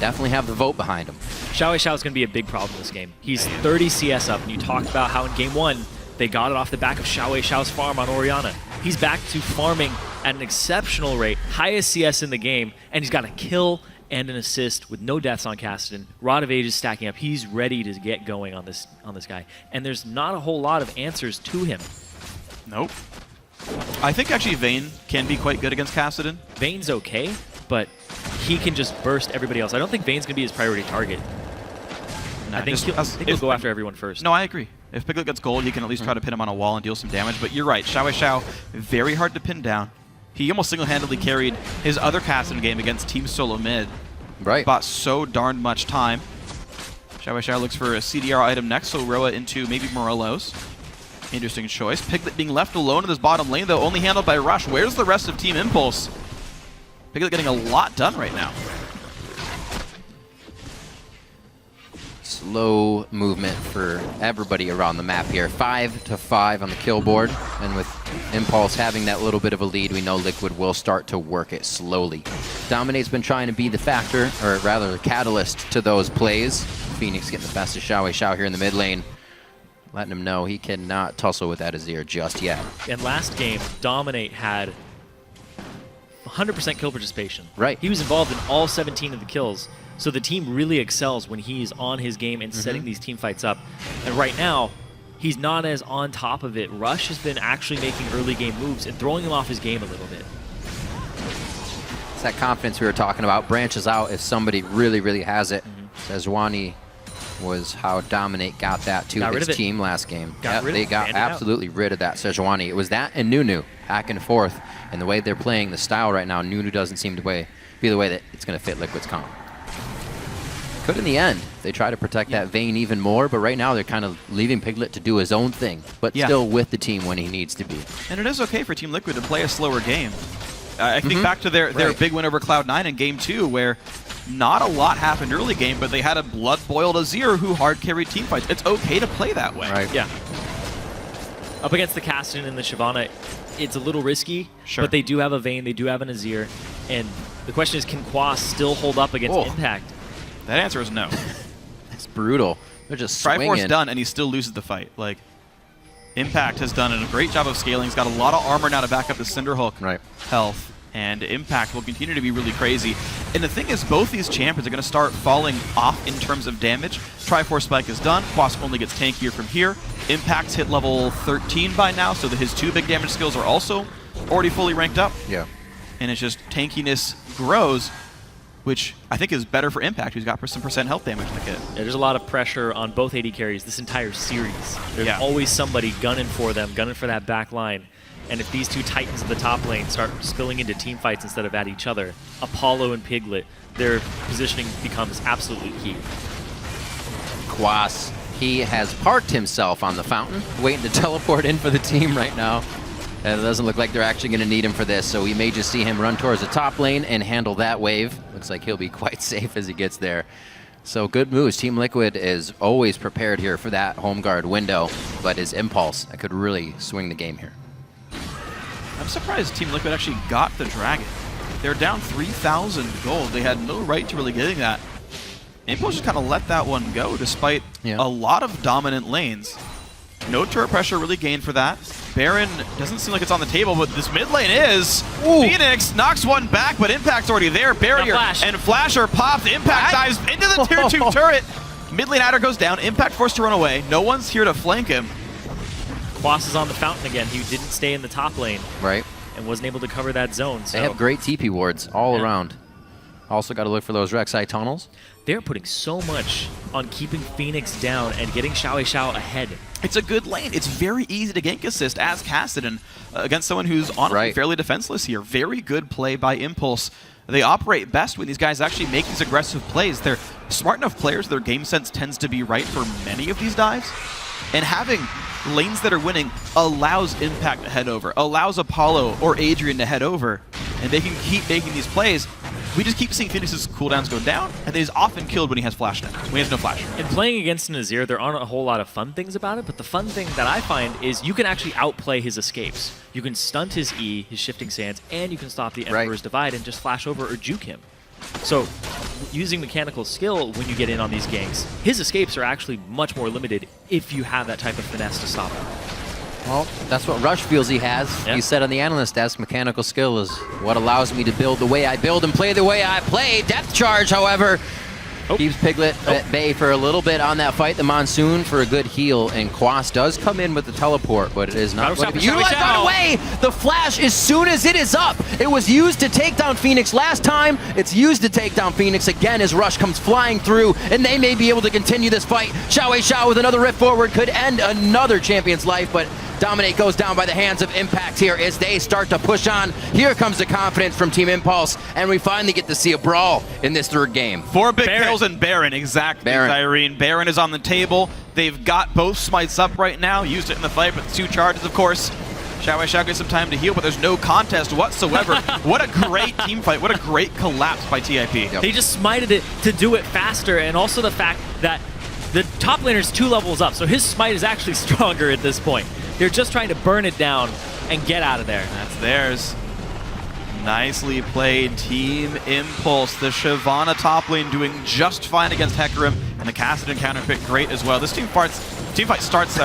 S5: Definitely have the vote behind him.
S6: Xiao is going to be a big problem this game. He's 30 CS up, and you talked about how in game one, they got it off the back of Xiao's farm on Orianna. He's back to farming at an exceptional rate, highest CS in the game, and he's got a kill and an assist with no deaths on Caston. Rod of Ages stacking up. He's ready to get going on this guy, and there's not a whole lot of answers to him.
S7: Nope. I think actually Vayne can be quite good against Cassidon.
S6: Vayne's okay, but he can just burst everybody else. I don't think Vayne's going to be his priority target. I think he'll go after everyone first.
S7: No, I agree. If Piglet gets gold, he can at least try to pin him on a wall and deal some damage. But you're right, Xiao, very hard to pin down. He almost single-handedly carried his other Cassidon game against Team Solo Mid.
S5: Right.
S7: Bought so darn much time. Xiao looks for a CDR item next, so Roa into maybe Morello's. Interesting choice. Piglet being left alone in this bottom lane, though, only handled by Rush. Where's the rest of Team Impulse? Piglet getting a lot done right now.
S5: Slow movement for everybody around the map here. 5-5 on the kill board, and with Impulse having that little bit of a lead, we know Liquid will start to work it slowly. Dominate's been trying to be the factor, or rather the catalyst to those plays. Phoenix getting the best of Xiao here in the mid lane, letting him know he cannot tussle with that Azir just yet.
S6: And last game, Dominate had 100% kill participation.
S5: Right.
S6: He was involved in all 17 of the kills. So the team really excels when he's on his game and setting these team fights up. And right now, he's not as on top of it. Rush has been actually making early game moves and throwing him off his game a little bit.
S5: It's that confidence we were talking about. Branches out if somebody really, really has it. Sejuani was how Dominate got that to his team last game. They got absolutely rid of that Sejuani. It was that and Nunu back and forth. And the way they're playing the style right now, Nunu doesn't seem to be the way that it's going to fit Liquid's comp. Could in the end. They try to protect that Vayne even more, but right now they're kind of leaving Piglet to do his own thing, but still with the team when he needs to be.
S7: And it is okay for Team Liquid to play a slower game. I think back to their big win over Cloud9 in Game 2, where not a lot happened early game, but they had a blood-boiled Azir who hard-carried teamfights. It's okay to play that way.
S5: Right.
S6: Yeah. Up against the Kassadin and the Shyvana, it's a little risky, but they do have a Vayne, they do have an Azir, and the question is, can Quas still hold up against Impact?
S7: That answer is no.
S5: It's brutal. They're just
S7: Triforce
S5: swinging.
S7: done, and he still loses the fight. Like, Impact has done a great job of scaling. He's got a lot of armor now to back up the Cinderhook health, and Impact will continue to be really crazy. And the thing is, both these champions are going to start falling off in terms of damage. Triforce Spike is done. Quas only gets tankier from here. Impact's hit level 13 by now, so that his 2 big damage skills are also already fully ranked up.
S5: Yeah.
S7: And it's just tankiness grows, which I think is better for Impact, who's got some percent health damage in the kit.
S6: Yeah, there's a lot of pressure on both AD carries this entire series. There's always somebody gunning for them, gunning for that back line. And if these two titans of the top lane start spilling into team fights instead of at each other, Apollo and Piglet, their positioning becomes absolutely key.
S5: Quas, he has parked himself on the fountain, waiting to teleport in for the team right now. And it doesn't look like they're actually going to need him for this, so we may just see him run towards the top lane and handle that wave. Looks like he'll be quite safe as he gets there. So good moves. Team Liquid is always prepared here for that home guard window, but his impulse, that could really swing the game here.
S7: I'm surprised Team Liquid actually got the Dragon. They're down 3,000 gold. They had no right to really getting that. Impulse just kind of let that one go despite a lot of dominant lanes. No turret pressure really gained for that. Baron doesn't seem like it's on the table, but this mid lane is. Phoenix knocks one back, but Impact's already there. Barrier and Flasher popped. Impact dives into the tier 2 turret. Mid lane Adder goes down. Impact forced to run away. No one's here to flank him.
S6: Quas is on the fountain again. He didn't stay in the top lane.
S5: Right.
S6: And wasn't able to cover that zone. So.
S5: They have great TP wards all around. Also got to look for those Rek'Sai tunnels.
S6: They're putting so much on keeping Phoenix down and getting Xiao ahead.
S7: It's a good lane. It's very easy to gank assist as Kassadin against someone who's honestly fairly defenseless here. Very good play by Impulse. They operate best when these guys actually make these aggressive plays. They're smart enough players. Their game sense tends to be right for many of these dives. And having lanes that are winning allows Impact to head over, allows Apollo or Adrian to head over, and they can keep making these plays. We just keep seeing Phoenix's cooldowns go down, and he's often killed when he has flash now, when he has no flash.
S6: In playing against an Azir, there aren't a whole lot of fun things about it, but the fun thing that I find is you can actually outplay his escapes. You can stunt his E, his shifting sands, and you can stop the Emperor's Divide and just flash over or juke him. So, using mechanical skill when you get in on these ganks, his escapes are actually much more limited if you have that type of finesse to stop him.
S5: Well, that's what Rush feels he has. He said on the analyst desk, mechanical skill is what allows me to build the way I build and play the way I play. Depth charge, however, keeps Piglet at bay for a little bit on that fight. The Monsoon for a good heal, and Quas does come in with the teleport, but it is not going to be utilized right away. The flash as soon as it is up. It was used to take down Phoenix last time. It's used to take down Phoenix again as Rush comes flying through, and they may be able to continue this fight. Xiao with another rift forward could end another champion's life, but Dominate goes down by the hands of Impact here as they start to push on. Here comes the confidence from Team Impulse, and we finally get to see a brawl in this third game.
S7: 4 big kills and Baron, exactly, Irene. Baron is on the table. They've got both smites up right now. Used it in the fight, but 2 charges, of course. Xiao gets some time to heal, but there's no contest whatsoever. What a great team fight. What a great collapse by TIP.
S6: They just smited it to do it faster, and also the fact that the top laner's 2 levels up, so his smite is actually stronger at this point. They're just trying to burn it down and get out of there.
S7: That's theirs. Nicely played, Team Impulse. The Shyvana top lane doing just fine against Hecarim, and the Kassadin counter pick great as well. This team fight starts,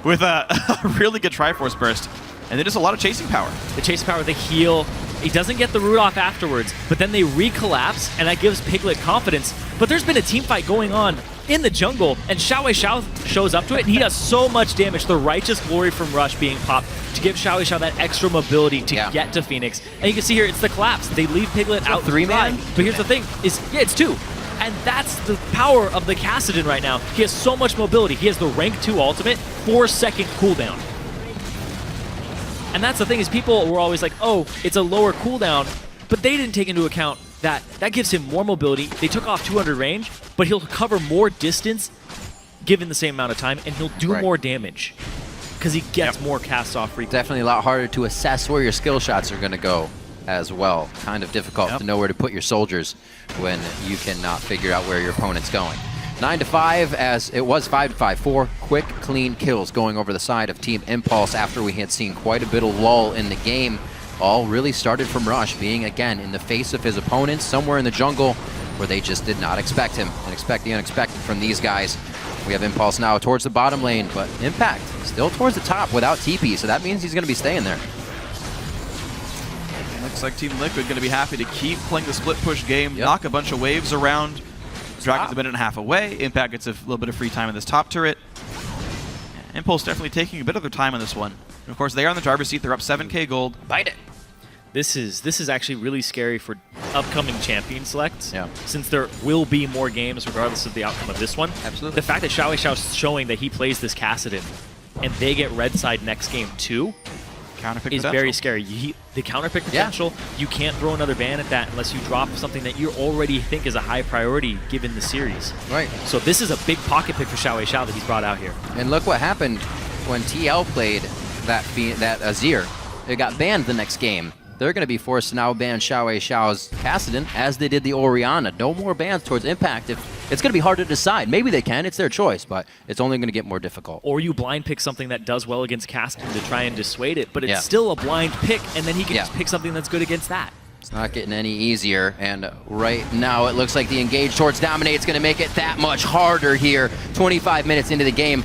S7: with a really good Triforce burst, and then just a lot of chasing power.
S6: The chasing power, the heal. He doesn't get the root off afterwards, but then they recollapse, and that gives Piglet confidence. But there's been a team fight going on in the jungle, and Xiao shows up to it, and he does so much damage. The Righteous Glory from Rush being popped to give Xiao that extra mobility to get to Phoenix. And you can see here, it's the collapse. They leave Piglet out 3-man. But here's the thing, it's 2. And that's the power of the Kassadin right now. He has so much mobility. He has the rank 2 ultimate, 4-second cooldown. And that's the thing, is people were always like, oh, it's a lower cooldown, but they didn't take into account that gives him more mobility. They took off 200 range, but he'll cover more distance given the same amount of time, and he'll do more damage. because he gets more cast off frequency.
S5: Definitely a lot harder to assess where your skill shots are going to go as well. Kind of difficult to know where to put your soldiers when you cannot figure out where your opponent's going. 9-5 as it was 5-5. 4 quick, clean kills going over the side of Team Impulse after we had seen quite a bit of lull in the game. All really started from Rush being, again, in the face of his opponents somewhere in the jungle where they just did not expect him and expect the unexpected from these guys. We have Impulse now towards the bottom lane, but Impact still towards the top without TP, so that means he's going to be staying there.
S7: Looks like Team Liquid going to be happy to keep playing the split push game, knock a bunch of waves around. Dragon's a minute and a half away. Impact gets a little bit of free time in this top turret. Impulse definitely taking a bit of their time on this one. And of course, they are in the driver's seat. They're up 7k gold.
S5: Bite it.
S6: This is actually really scary for upcoming champion selects.
S5: Yeah.
S6: Since there will be more games regardless of the outcome of this one.
S5: Absolutely.
S6: The fact that Xiao's showing that he plays this Kassadin and they get red side next game too
S7: Counterpick
S6: is very scary. The counterpick potential, you can't throw another ban at that unless you drop something that you already think is a high priority given the series.
S5: Right.
S6: So this is a big pocket pick for Xiao that he's brought out here.
S5: And look what happened when TL played that Azir. It got banned the next game. They're going to be forced to now ban Xiao's Kassadin as they did the Orianna. No more bans towards Impact. It's going to be hard to decide. Maybe they can. It's their choice, but it's only going to get more difficult.
S6: Or you blind pick something that does well against Kassadin to try and dissuade it, but it's still a blind pick, and then he can just pick something that's good against that.
S5: It's not getting any easier, and right now it looks like the engage towards Dominate is going to make it that much harder here. 25 minutes into the game.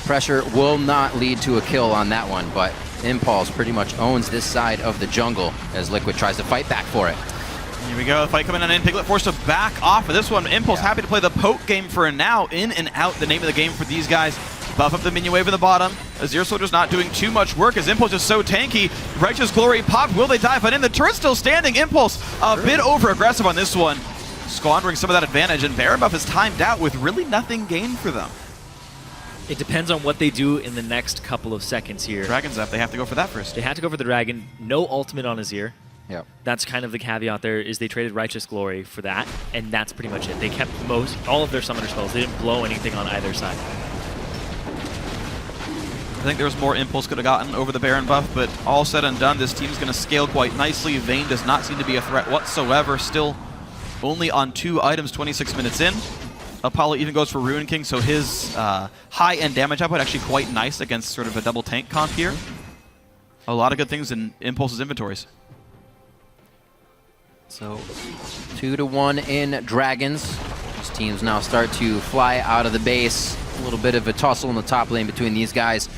S5: Pressure will not lead to a kill on that one, but Impulse pretty much owns this side of the jungle as Liquid tries to fight back for it.
S7: Here we go, the fight coming on in. Piglet forced to back off of this one. Impulse happy to play the poke game for now. In and out, the name of the game for these guys. Buff up the minion wave in the bottom. Azir Soldier's not doing too much work as Impulse is so tanky. Righteous Glory popped. Will they die? But in the turret still standing. Impulse a bit over aggressive on this one. Squandering some of that advantage, and Baron buff is timed out with really nothing gained for them.
S6: It depends on what they do in the next couple of seconds here.
S7: Dragon's up. They have to go for that first.
S6: They had to go for the Dragon. No ultimate on Azir.
S5: Yep.
S6: That's kind of the caveat there, is they traded Righteous Glory for that, and that's pretty much it. They kept all of their summoner spells. They didn't blow anything on either side.
S7: I think there was more Impulse could have gotten over the Baron buff, but all said and done, this team's going to scale quite nicely. Vayne does not seem to be a threat whatsoever. Still only on 2 items 26 minutes in. Apollo even goes for Ruin King, so his high-end damage output actually quite nice against sort of a double tank comp here. A lot of good things in Impulse's inventories.
S5: So 2-1 in Dragons. These teams now start to fly out of the base. A little bit of a tussle in the top lane between these guys.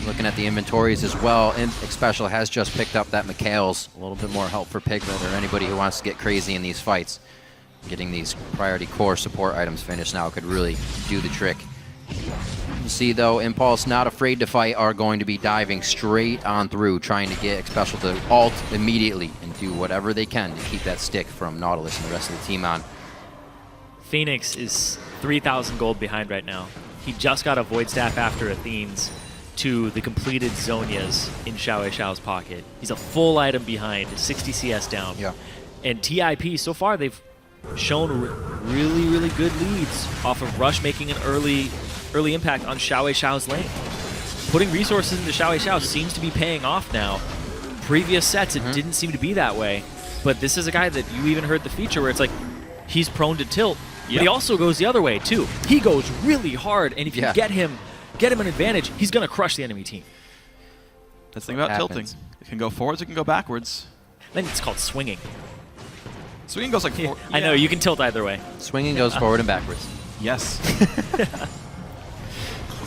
S5: Looking at the inventories as well, Imp Special has just picked up that Mikhail's. A little bit more help for Piglet or anybody who wants to get crazy in these fights. Getting these priority core support items finished now could really do the trick. You see, though, Impulse, not afraid to fight, are going to be diving straight on through, trying to get Special to ult immediately and do whatever they can to keep that stick from Nautilus and the rest of the team on.
S6: Phoenix is 3,000 gold behind right now. He just got a Void Staff after Athene's to the completed Zonias in Xiao's pocket. He's a full item behind, 60 CS down.
S5: Yeah.
S6: And TIP, so far, they've shown really, really good leads off of Rush making an early impact on Xiao's lane. Putting resources into Xiao seems to be paying off now. Previous sets, it didn't seem to be that way. But this is a guy that you even heard the feature where it's like, he's prone to tilt, but he also goes the other way too. He goes really hard, and if you get him an advantage, he's going to crush the enemy team.
S7: That's the thing about tilting. It can go forwards, it can go backwards.
S6: Then it's called swinging.
S7: Swinging goes like forward.
S6: I know, you can tilt either way.
S5: Swinging goes forward and backwards.
S7: Yes.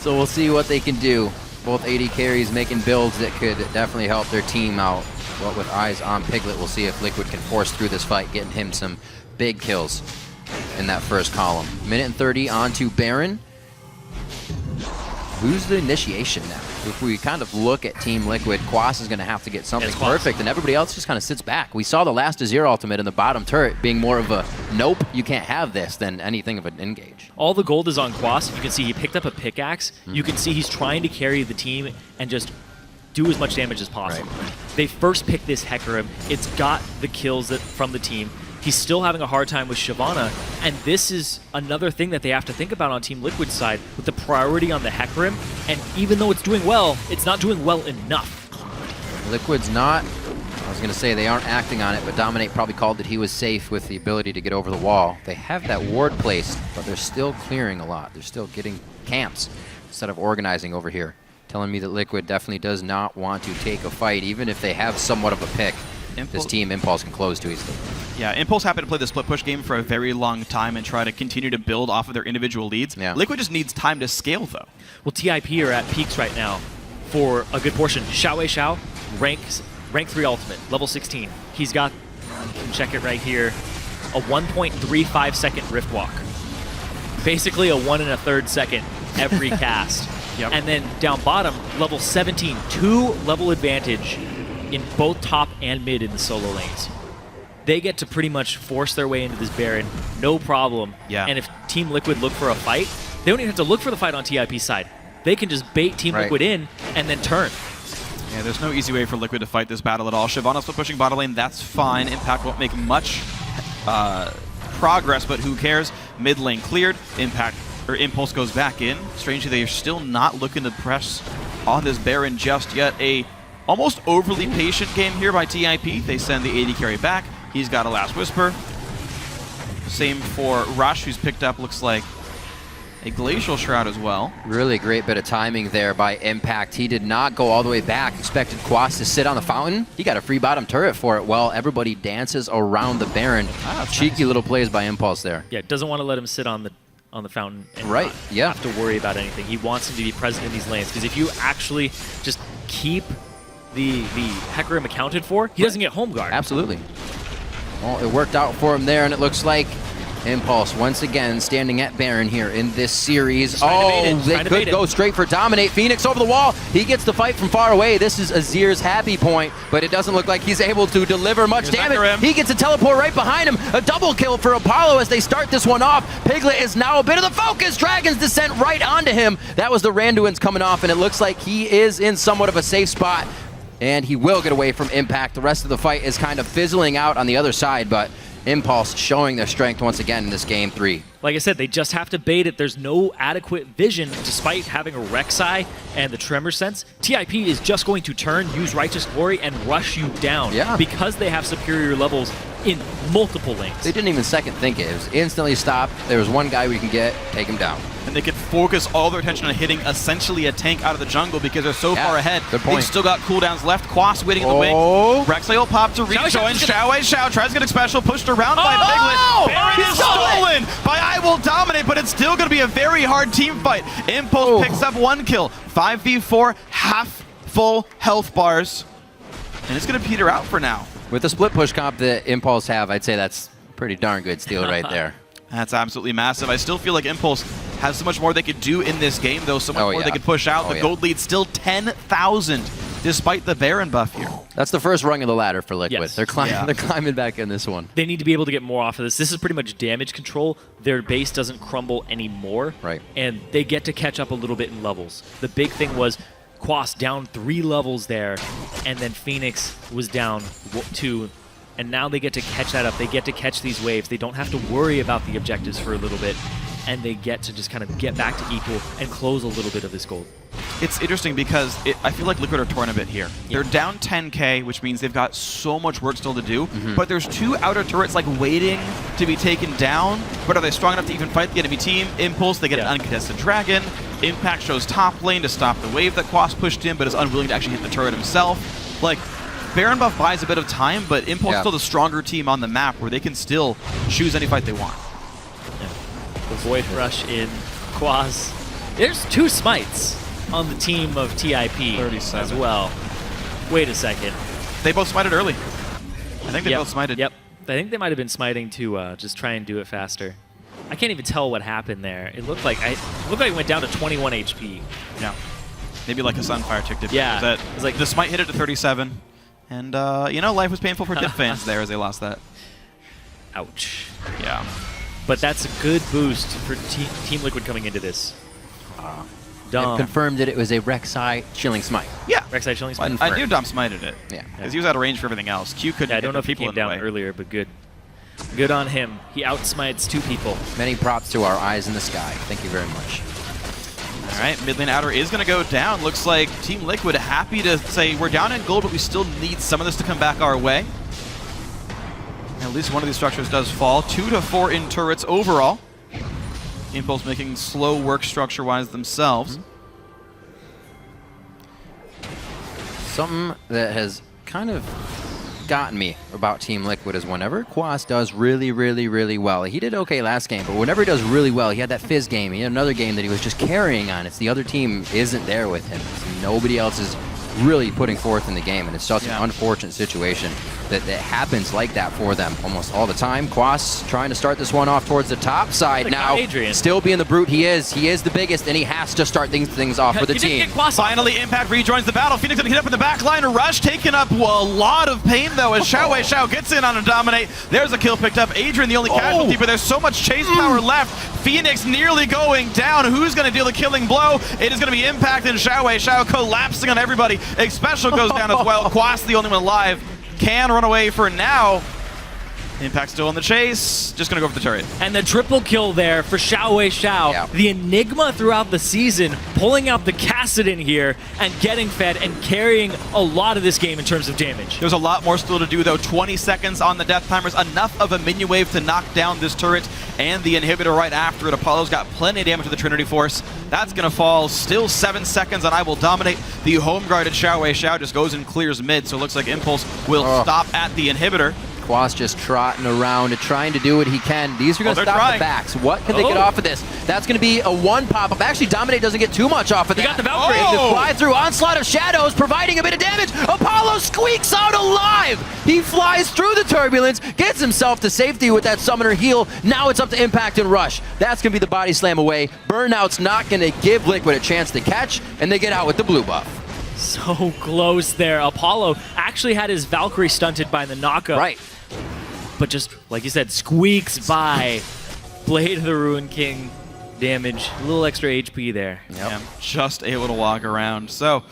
S5: So we'll see what they can do. Both AD carries making builds that could definitely help their team out. But with eyes on Piglet, we'll see if Liquid can force through this fight, getting him some big kills in that first column. Minute and 30 on to Baron. Who's the initiation now? If we kind of look at Team Liquid, Quas is going to have to get something perfect, and everybody else just kind of sits back. We saw the last Azir ultimate in the bottom turret being more of a nope, you can't have this, than anything of an engage.
S6: All the gold is on Quas. You can see he picked up a pickaxe. You can see he's trying to carry the team and just do as much damage as possible. They first pick this Hecarim. It's got the kills from the team. He's still having a hard time with Shyvana, and this is another thing that they have to think about on Team Liquid's side with the priority on the Hecarim, and even though it's doing well, it's not doing well enough.
S5: Liquid's not, I was going to say they aren't acting on it, but Dominate probably called that he was safe with the ability to get over the wall. They have that ward placed, but they're still clearing a lot. They're still getting camps instead of organizing over here. Telling me that Liquid definitely does not want to take a fight, even if they have somewhat of a pick. This team, Impulse, can close too easily.
S7: Yeah, Impulse happened to play the split push game for a very long time and try to continue to build off of their individual leads.
S5: Yeah.
S7: Liquid just needs time to scale, though.
S6: Well, TIP are at peaks right now for a good portion. Xiao, rank 3 ultimate, level 16. He's got, you can check it right here, a 1.35 second Rift Walk. Basically a 1 1/3 second every cast.
S7: Yep.
S6: And then down bottom, level 17, 2 level advantage in both top and mid in the solo lanes. They get to pretty much force their way into this Baron, no problem.
S7: Yeah.
S6: And if Team Liquid look for a fight, they don't even have to look for the fight on TIP's side. They can just bait Team Liquid in and then turn.
S7: Yeah, there's no easy way for Liquid to fight this battle at all. Shyvana's split pushing bottom lane, that's fine. Impact won't make much progress, but who cares? Mid lane cleared. Impulse goes back in. Strangely, they are still not looking to press on this Baron just yet. A almost overly patient game here by TIP. They send the AD carry back. He's got a Last Whisper. Same for Rush, who's picked up, looks like, a Glacial Shroud as well.
S5: Really great bit of timing there by Impact. He did not go all the way back. Expected Quas to sit on the fountain. He got a free bottom turret for it while everybody dances around the Baron. Cheeky little plays by Impulse there.
S6: Yeah, doesn't want to let him sit on the fountain and
S5: Right,
S6: not
S5: yeah.
S6: have to worry about anything. He wants him to be present in these lanes, because if you actually just keep the Hecarim accounted for, he doesn't get home guard.
S5: Absolutely. Well, it worked out for him there, and it looks like Impulse once again standing at Baron here in this series. They could go straight for Dominate. Phoenix over the wall. He gets the fight from far away. This is Azir's happy point, but it doesn't look like he's able to deliver much damage. He gets a teleport right behind him. A double kill for Apollo as they start this one off. Piglet is now a bit of the focus. Dragon's descent right onto him. That was the Randuin's coming off, and it looks like he is in somewhat of a safe spot, and he will get away from Impact. The rest of the fight is kind of fizzling out on the other side, but Impulse showing their strength once again in this game 3.
S6: Like I said, they just have to bait it. There's no adequate vision despite having a Rek'Sai and the Tremor Sense. TIP is just going to turn, use Righteous Glory, and rush you down because they have superior levels in multiple lanes.
S5: They didn't even second think it. It was instantly stopped. There was one guy we can get, take him down.
S7: And they could focus all their attention on hitting essentially a tank out of the jungle because they're so far ahead. They've still got cooldowns left. Quas waiting in the wing. Rek'Sai will pop to rejoin. Xiao tries to get special, pushed around by Piglet. Baron is stolen by I Will Dominate, but it's still going to be a very hard team fight. Impulse picks up 1 kill. 5v4, half full health bars. And it's going to peter out for now.
S5: With the split push comp that Impulse have, I'd say that's pretty darn good steal right there.
S7: That's absolutely massive. I still feel like Impulse has so much more they could do in this game, though. So much more they could push out. The gold lead's still 10,000 despite the Baron buff here.
S5: That's the first rung of the ladder for Liquid.
S6: Yes.
S5: They're climbing back in this one.
S6: They need to be able to get more off of this. This is pretty much damage control. Their base doesn't crumble anymore.
S5: Right.
S6: And they get to catch up a little bit in levels. The big thing was Quas down 3 levels there, and then Phoenix was down 2. And now they get to catch that up. They get to catch these waves. They don't have to worry about the objectives for a little bit, and they get to just kind of get back to equal and close a little bit of this gold.
S7: It's interesting because I feel like Liquid are torn a bit here. They're down 10k, which means they've got so much work still to do, but there's 2 outer turrets like waiting to be taken down, but are they strong enough to even fight the enemy team? Impulse, they get an uncontested Dragon. Impact shows top lane to stop the wave that Quas pushed in, but is unwilling to actually hit the turret himself. Like, Baron buff buys a bit of time, but Impulse is still the stronger team on the map where they can still choose any fight they want.
S6: The Void Rush in Quas. There's 2 smites on the team of TIP
S7: 37
S6: as well. Wait a second.
S7: They both smited early. I think they both smited.
S6: Yep. I think they might have been smiting to just try and do it faster. I can't even tell what happened there. It looked like it went down to 21 HP.
S7: Yeah. Maybe like a Sunfire tick did.
S6: Yeah.
S7: It was like the smite hit it to 37. And, life was painful for Kid fans there as they lost that.
S6: Ouch.
S7: Yeah.
S6: But that's a good boost for Team Liquid coming into this. Dom.
S5: Confirmed that it was a Rek'Sai Chilling Smite.
S7: Yeah.
S6: Rek'Sai Chilling Smite.
S7: I knew Dom smited it.
S5: Yeah.
S7: Because he was out of range for everything else. Q couldn't
S6: I don't know if he
S7: people
S6: came
S7: in the
S6: down
S7: way.
S6: earlier, but good. Good on him. He outsmites 2 people.
S5: Many props to our eyes in the sky. Thank you very much.
S7: All right, mid lane outer is going to go down. Looks like Team Liquid happy to say we're down in gold, but we still need some of this to come back our way. At least one of these structures does fall. 2 to 4 in turrets overall. Impulse making slow work structure-wise themselves.
S5: Something that has kind of gotten me about Team Liquid is whenever Quas does really, really, really well. He did okay last game, but whenever he does really well, he had that Fizz game. He had another game that he was just carrying on. It's the other team isn't there with him. It's nobody else is really putting forth in the game, and it's just an unfortunate situation that happens like that for them almost all the time. Quas trying to start this one off towards the top side now.
S6: Adrian.
S5: Still being the brute he is. He is the biggest, and he has to start things off for the team.
S7: Finally, Impact rejoins the battle. Phoenix gonna hit up in the back line. Rush taking up a lot of pain, though, as Xiao gets in on a dominate. There's a kill picked up. Adrian, the only casualty, but there's so much chase power left. Phoenix nearly going down. Who's going to deal the killing blow? It is going to be Impact and Xiao collapsing on everybody. Special goes down as well. Quas, the only one alive, can run away for now. Impact still in the chase. Just going to go for the turret.
S6: And the triple kill there for Xiao.
S5: Yeah.
S6: The enigma throughout the season, pulling out the Kassadin here and getting fed and carrying a lot of this game in terms of damage.
S7: There's a lot more still to do, though. 20 seconds on the death timers. Enough of a minion wave to knock down this turret and the inhibitor right after it. Apollo's got plenty of damage to the Trinity Force. That's going to fall. Still 7 seconds, and I will dominate. The home guarded Xiao just goes and clears mid, so it looks like Impulse will stop at the inhibitor.
S5: Quas just trotting around and trying to do what he can. These are going to stop the backs. What can they get off of this? That's going to be a 1 pop-up. Actually, Dominate doesn't get too much off of that.
S6: He got the Valkyrie.
S5: The fly-through onslaught of shadows, providing a bit of damage. Apollo squeaks out alive. He flies through the turbulence, gets himself to safety with that summoner heal. Now it's up to Impact and Rush. That's going to be the body slam away. Burnout's not going to give Liquid a chance to catch, and they get out with the blue buff.
S6: So close there. Apollo actually had his Valkyrie stunted by the knockup.
S5: Right.
S6: But just, like you said, squeaks by. Blade of the Ruin King damage. A little extra HP there.
S5: Yep.
S7: Yeah, just able to walk around. So,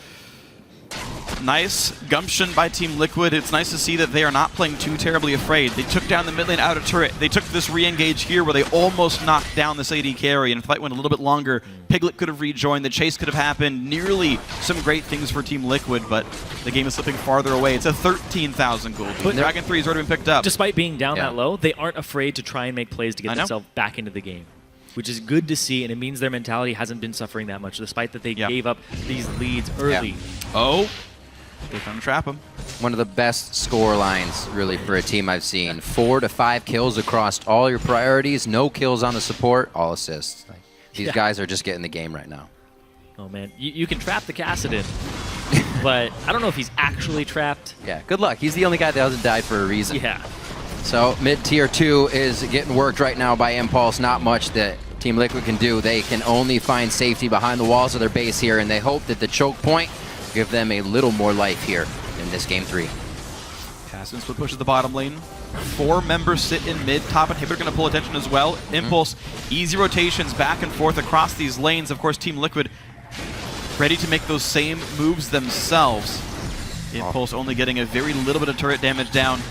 S7: nice gumption by Team Liquid. It's nice to see that they are not playing too terribly afraid. They took down the mid lane outer turret. They took this re-engage here where they almost knocked down this AD carry, and if the fight went a little bit longer, Piglet could have rejoined, the chase could have happened. Nearly some great things for Team Liquid, but the game is slipping farther away. It's a 13,000 gold. But Dragon 3 has already been picked up.
S6: Despite being down that low, they aren't afraid to try and make plays to get themselves back into the game, which is good to see, and it means their mentality hasn't been suffering that much, despite that they gave up these leads early.
S7: Oh, they're trying to trap him.
S5: One of the best score lines, really, for a team I've seen. 4 to 5 kills across all your priorities, no kills on the support, all assists. These guys are just getting the game right now.
S6: Oh, man. You can trap the Kassadin, but I don't know if he's actually trapped.
S5: Yeah, good luck. He's the only guy that hasn't died for a reason.
S6: Yeah.
S5: So mid-tier 2 is getting worked right now by Impulse. Not much that Team Liquid can do. They can only find safety behind the walls of their base here, and they hope that the choke point give them a little more life here in this game 3.
S7: Kassadin split pushes the bottom lane. 4 members sit in mid. Top inhibitor going to pull attention as well. Impulse, easy rotations back and forth across these lanes. Of course, Team Liquid ready to make those same moves themselves. Impulse only getting a very little bit of turret damage down.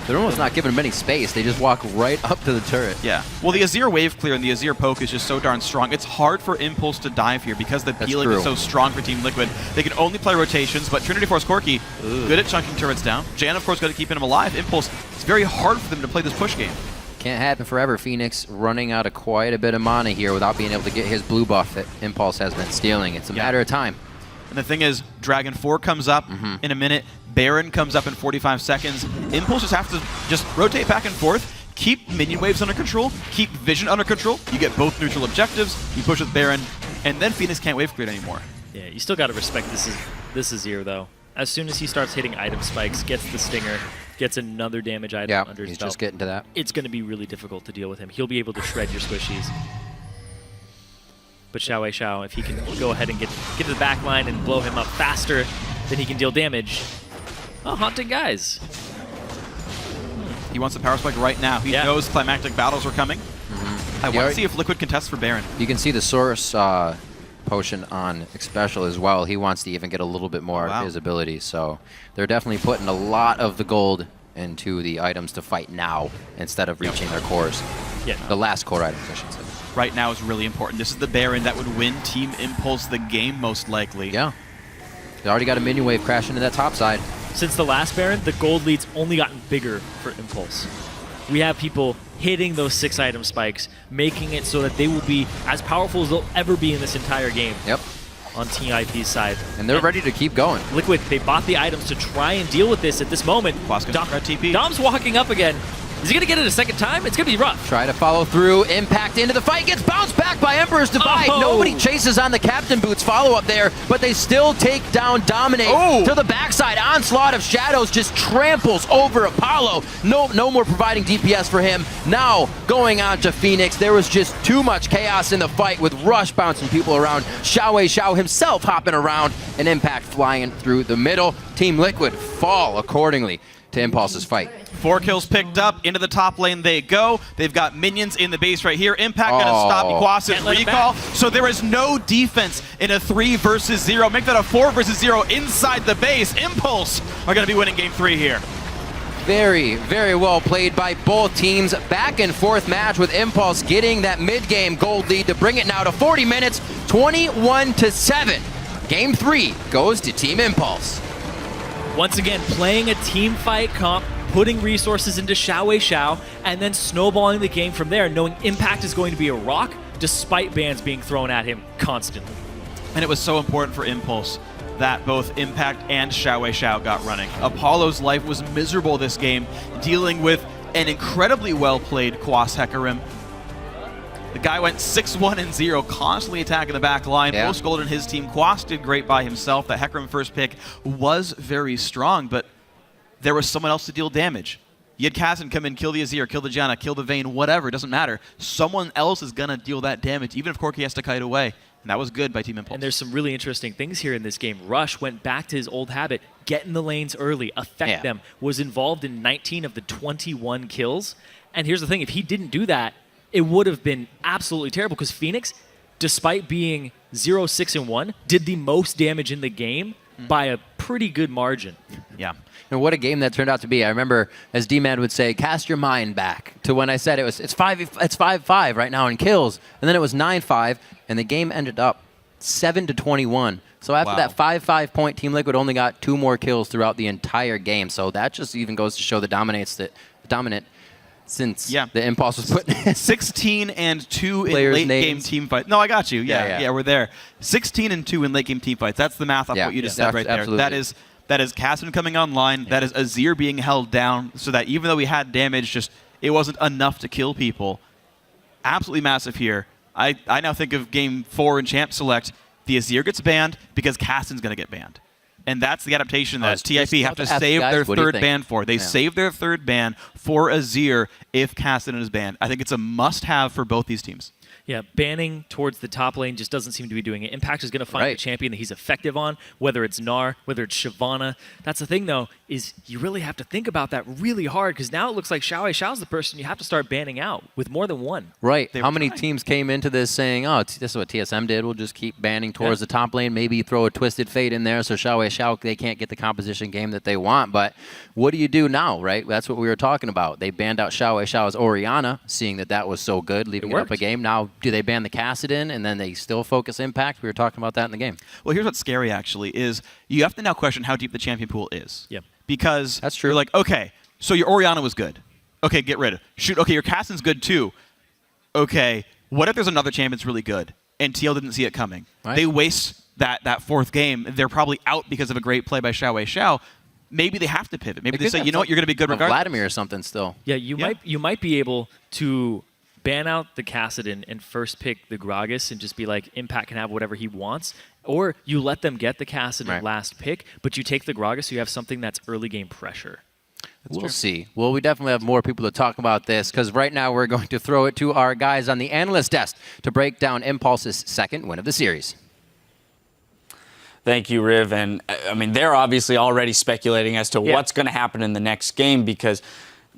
S5: They're almost not giving them any space. They just walk right up to the turret.
S7: Yeah. Well, the Azir wave clear and the Azir poke is just so darn strong. It's hard for Impulse to dive here because the peeling is so strong for Team Liquid. They can only play rotations, but Trinity Force Corki, good at chunking turrets down. Jan, of course, good at keeping them alive. Impulse, it's very hard for them to play this push game.
S5: Can't happen forever. Phoenix running out of quite a bit of mana here without being able to get his blue buff that Impulse has been stealing. It's a matter of time.
S7: And the thing is, Dragon 4 comes up in a minute. Baron comes up in 45 seconds. Impulse just have to just rotate back and forth, keep minion waves under control, keep vision under control. You get both neutral objectives. You push with Baron, and then Phoenix can't wave clear anymore.
S6: Yeah, you still got to respect this Azir, though. As soon as he starts hitting item spikes, gets the stinger, gets another damage item under his belt,
S5: just getting to that.
S6: It's going to be really difficult to deal with him. He'll be able to shred your squishies. But Xiao, if he can go ahead and get to the back line and blow him up faster than he can deal damage. Oh, Haunting Guys.
S7: He wants the power spike right now. He knows climactic battles are coming. I want to see if Liquid can test for Baron.
S5: You can see the Source potion on Special as well. He wants to even get a little bit more of his ability. So they're definitely putting a lot of the gold into the items to fight now instead of reaching their cores.
S6: Yeah.
S5: The last core items, I should say.
S7: Right now is really important. This is the Baron that would win Team Impulse the game most likely.
S5: Yeah. They already got a minion wave crashing into that top side.
S6: Since the last Baron, the gold lead's only gotten bigger for Impulse. We have people hitting those 6-item spikes, making it so that they will be as powerful as they'll ever be in this entire game.
S5: Yep.
S6: On TIP's side.
S5: And they're ready to keep going.
S6: Liquid, they bought the items to try and deal with this at this moment. Dom's walking up again. Is he going to get it a second time? It's going to be rough.
S5: Try to follow through. Impact into the fight. Gets bounced back by Emperor's Divide.
S6: Oh.
S5: Nobody chases on the Captain Boots follow-up there, but they still take down Dominate to the backside. Onslaught of Shadows just tramples over Apollo. No more providing DPS for him. Now going on to Phoenix. There was just too much chaos in the fight with Rush bouncing people around. Xiao himself hopping around. And Impact flying through the middle. Team Liquid fall accordingly to Impulse's fight.
S7: 4 kills picked up. Into the top lane they go. They've got minions in the base right here. Impact going to stop Iguasa's recall. So there is no defense in a 3 versus 0. Make that a 4 versus 0 inside the base. Impulse are going to be winning game 3 here.
S5: Very, very well played by both teams. Back and forth match with Impulse getting that mid-game gold lead to bring it now to 40 minutes, 21-7. Game 3 goes to Team Impulse.
S6: Once again, playing a team fight comp, putting resources into Xiao, and then snowballing the game from there, knowing Impact is going to be a rock, despite bans being thrown at him constantly.
S7: And it was so important for Impulse that both Impact and Xiao got running. Apollo's life was miserable this game, dealing with an incredibly well-played Quas Hecarim. The guy went 6-1-0, constantly attacking the back line. Most gold in his team. Quas did great by himself. The Hecarim first pick was very strong, but there was someone else to deal damage. You had Kazan come in, kill the Azir, kill the Janna, kill the Vayne, whatever, it doesn't matter. Someone else is going to deal that damage, even if Corki has to kite away. And that was good by Team Impulse.
S6: And there's some really interesting things here in this game. Rush went back to his old habit, get in the lanes early, affect them, was involved in 19 of the 21 kills. And here's the thing, if he didn't do that, it would have been absolutely terrible because Phoenix, despite being 0-6-1, did the most damage in the game by a pretty good margin.
S7: Yeah.
S5: And what a game that turned out to be. I remember, as D-Man would say, cast your mind back to when I said it's 5-5 right now in kills, and then it was 9-5, and the game ended up 7-21. So after that 5-5 point, Team Liquid only got 2 more kills throughout the entire game. So that just even goes to show the dominant since the Impulse was put
S7: 16-2 in late game team fights. No, I got you. Yeah, we're there. 16-2 in late game team fights. That's the math of what you just said right there.
S5: Absolutely.
S7: That is Cassian coming online. That is Azir being held down so that even though we had damage, just it wasn't enough to kill people. Absolutely massive here. I now think of game 4 in Champ Select. The Azir gets banned because Cassian's going to get banned. And that's the adaptation that TIP have to save their third ban for. They save their third ban for Azir if Cassian is banned. I think it's a must-have for both these teams.
S6: Yeah, banning towards the top lane just doesn't seem to be doing it. Impact is going to find a champion that he's effective on, whether it's Gnar, whether it's Shyvana. That's the thing, though, is you really have to think about that really hard because now it looks like Xiao's the person you have to start banning out with more than one.
S5: Right. How many teams came into this saying, oh, this is what TSM did. We'll just keep banning towards the top lane. Maybe throw a Twisted Fate in there so Xiao, they can't get the composition game that they want. But what do you do now, right? That's what we were talking about. They banned out Xiao's Orianna, seeing that was so good, leaving it up a game. Now, do they ban the Kassadin and then they still focus Impact? We were talking about that in the game.
S7: Well, here's what's scary, actually, is you have to now question how deep the champion pool is.
S6: Yep.
S7: Because
S5: that's true.
S7: You're like, okay, so your Orianna was good. Okay, get rid of. Shoot, okay, your Kassadin's good too. Okay, what if there's another champion that's really good and TL didn't see it coming? Right. They waste that fourth game. They're probably out because of a great play by Xiao. Maybe they have to pivot. Maybe they say, you know what, you're going to be good regardless.
S5: Vladimir or something still.
S6: Yeah, you might be able to ban out the Kassadin and first pick the Gragas and just be like, Impact can have whatever he wants. Or you let them get the Kassadin last pick, but you take the Gragas so you have something that's early game pressure.
S5: We'll see. Well, we definitely have more people to talk about this because right now we're going to throw it to our guys on the analyst desk to break down Impulse's second win of the series.
S1: Thank you, Riv. And I mean, they're obviously already speculating as to what's going to happen in the next game because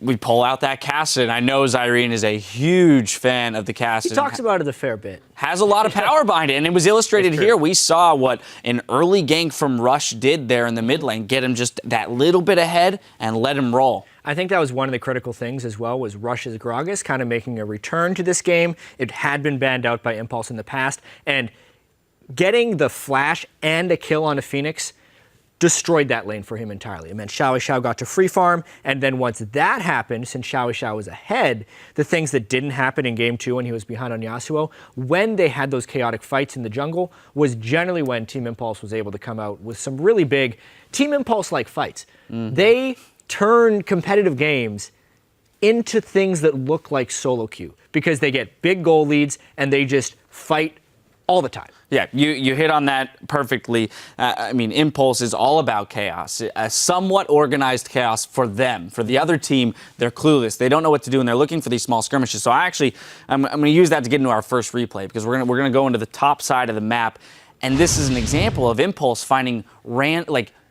S1: we pull out that Kassadin. I know Zyrene is a huge fan of the Kassadin.
S2: He talks about it a fair bit.
S1: Has a lot of power behind it, and it was illustrated here. We saw what an early gank from Rush did there in the mid lane, get him just that little bit ahead and let him roll.
S2: I think that was one of the critical things as well, was Rush's Gragas kind of making a return to this game. It had been banned out by Impulse in the past, and getting the flash and a kill on a Phoenix destroyed that lane for him entirely. It meant Xiao got to free farm, and then once that happened, since Xiao was ahead, the things that didn't happen in game 2 when he was behind on Yasuo, when they had those chaotic fights in the jungle, was generally when Team Impulse was able to come out with some really big Team Impulse-like fights. They turn competitive games into things that look like solo queue because they get big goal leads and they just fight all the time.
S1: Yeah, you hit on that perfectly. I mean, Impulse is all about chaos, a somewhat organized chaos for them. For the other team, they're clueless. They don't know what to do, and they're looking for these small skirmishes. So I'm going to use that to get into our first replay because we're going to go into the top side of the map, and this is an example of Impulse finding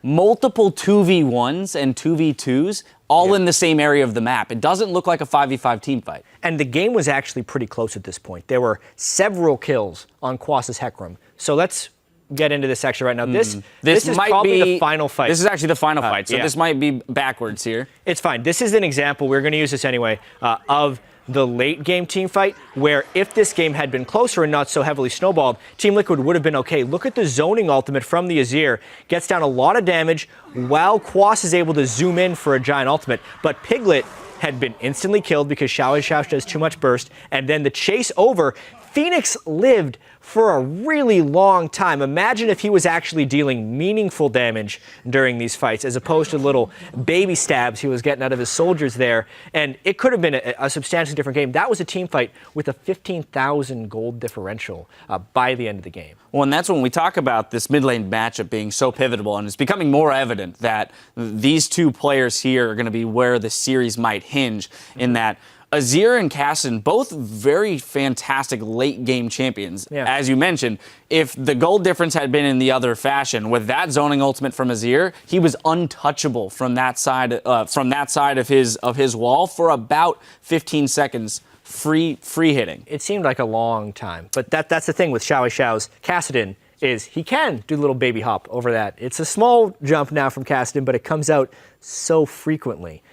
S1: multiple 2v1s and 2v2s all in the same area of the map. It doesn't look like a 5v5 team fight.
S2: And the game was actually pretty close at this point. There were several kills on Quas's Hecarim. So let's get into this section right now. This is
S1: might
S2: probably
S1: be
S2: the final fight.
S1: This is actually the final fight, so
S2: yeah.
S1: this might be backwards here.
S2: It's fine. This is an example, we're going to use this anyway, of the late game team fight, where if this game had been closer and not so heavily snowballed, Team Liquid would have been okay. Look at the zoning ultimate from the Azir. Gets down a lot of damage while Quas is able to zoom in for a giant ultimate. But Piglet had been instantly killed because Xiao does too much burst. And then the chase over, Phoenix lived for a really long time. Imagine if he was actually dealing meaningful damage during these fights as opposed to little baby stabs he was getting out of his soldiers there. And it could have been a substantially different game. That was a team fight with a 15,000 gold differential by the end of the game.
S1: Well, and that's when we talk about this mid lane matchup being so pivotal, and it's becoming more evident that these two players here are going to be where the series might hinge in that Azir and Kassadin, both very fantastic late game champions.
S2: Yeah.
S1: As you mentioned, if the gold difference had been in the other fashion, with that zoning ultimate from Azir, he was untouchable from that side of his wall for about 15 seconds. Free hitting.
S2: It seemed like a long time, but that's the thing with Xiao's Kassadin is he can do a little baby hop over that. It's a small jump now from Kassadin, but it comes out so frequently.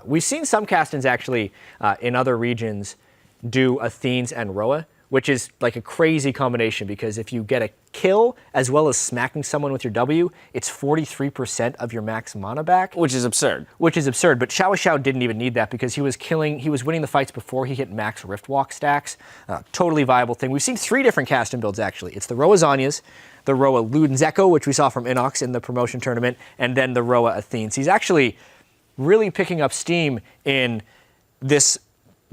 S2: We've seen some Kassadins actually in other regions do Athenes and Roa, which is like a crazy combination because if you get a kill as well as smacking someone with your W, it's 43% of your max mana back.
S1: Which is absurd.
S2: But Xiao didn't even need that because he was winning the fights before he hit max Riftwalk stacks. Totally viable thing. We've seen 3 different Kassadin builds actually. It's the Roa Zanyas, the Roa Luden's Echo, which we saw from Inox in the promotion tournament, and then the Roa Athenes. He's actually really picking up steam in this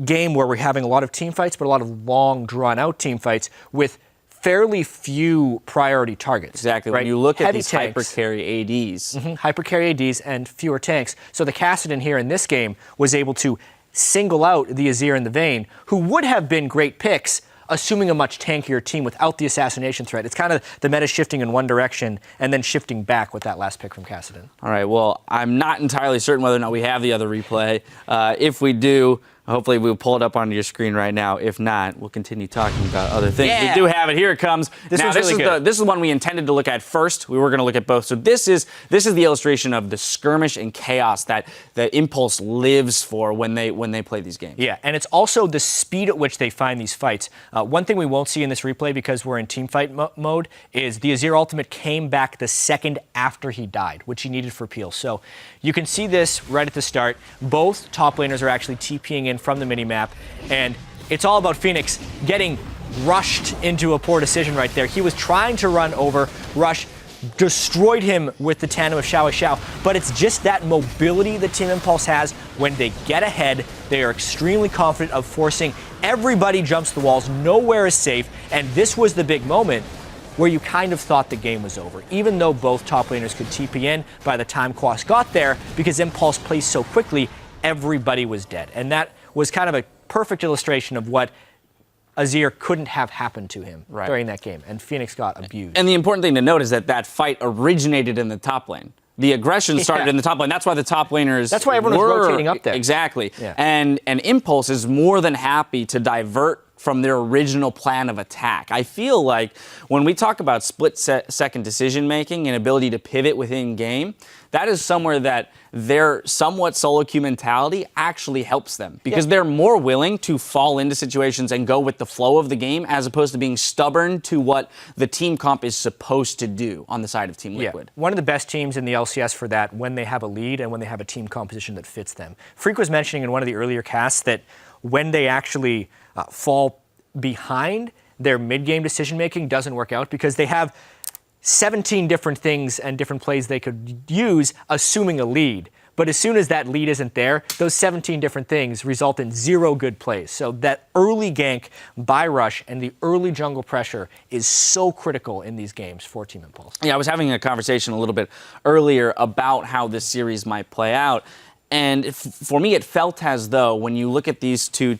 S2: game where we're having a lot of team fights, but a lot of long, drawn-out team fights with fairly few priority targets.
S1: Exactly.
S2: Right?
S1: When you look at
S2: Heavy
S1: these
S2: tanks.
S1: hyper-carry ADs.
S2: Hyper-carry ADs and fewer tanks. So the Kassadin here in this game was able to single out the Azir and the Vayne, who would have been great picks, assuming a much tankier team without the assassination threat. It's kind of the meta shifting in one direction and then shifting back with that last pick from Kassadin.
S1: All right, well, I'm not entirely certain whether or not we have the other replay. If we do, hopefully we'll pull it up onto your screen right now. If not, we'll continue talking about other things.
S2: Yeah.
S1: We do have it. Here it comes.
S2: This is
S1: the one we intended to look at first. We were going to look at both. So this is the illustration of the skirmish and chaos that Impulse lives for when they play these games.
S2: Yeah, and it's also the speed at which they find these fights. One thing we won't see in this replay because we're in team fight mode is the Azir ultimate came back the second after he died, which he needed for Peel. So you can see this right at the start. Both top laners are actually TPing in from the minimap, and it's all about Phoenix getting rushed into a poor decision right there. He was trying to run over, Rush destroyed him with the tandem of Xiao, but it's just that mobility that Team Impulse has. When they get ahead, they are extremely confident of forcing everybody jumps the walls, nowhere is safe, and this was the big moment where you kind of thought the game was over, even though both top laners could TP in by the time Quas got there, because Impulse plays so quickly, everybody was dead. And that was kind of a perfect illustration of what Azir couldn't have happened to him during that game, and Phoenix got abused.
S1: And the important thing to note is that fight originated in the top lane. The aggression started in the top lane. That's why the top laners.
S2: That's why everyone was rotating up there.
S1: Exactly.
S2: Yeah.
S1: And Impulse is more than happy to divert from their original plan of attack. I feel like when we talk about split-second decision-making and ability to pivot within game, that is somewhere that their somewhat solo queue mentality actually helps them because they're more willing to fall into situations and go with the flow of the game as opposed to being stubborn to what the team comp is supposed to do on the side of Team Liquid.
S2: One of the best teams in the LCS for that when they have a lead and when they have a team composition that fits them. Freak was mentioning in one of the earlier casts that when they actually fall behind, their mid-game decision-making doesn't work out because they have 17 different things and different plays they could use, assuming a lead. But as soon as that lead isn't there, those 17 different things result in 0 good plays. So that early gank, buy rush, and the early jungle pressure is so critical in these games for Team Impulse.
S1: Yeah, I was having a conversation a little bit earlier about how this series might play out. And for me, it felt as though when you look at these two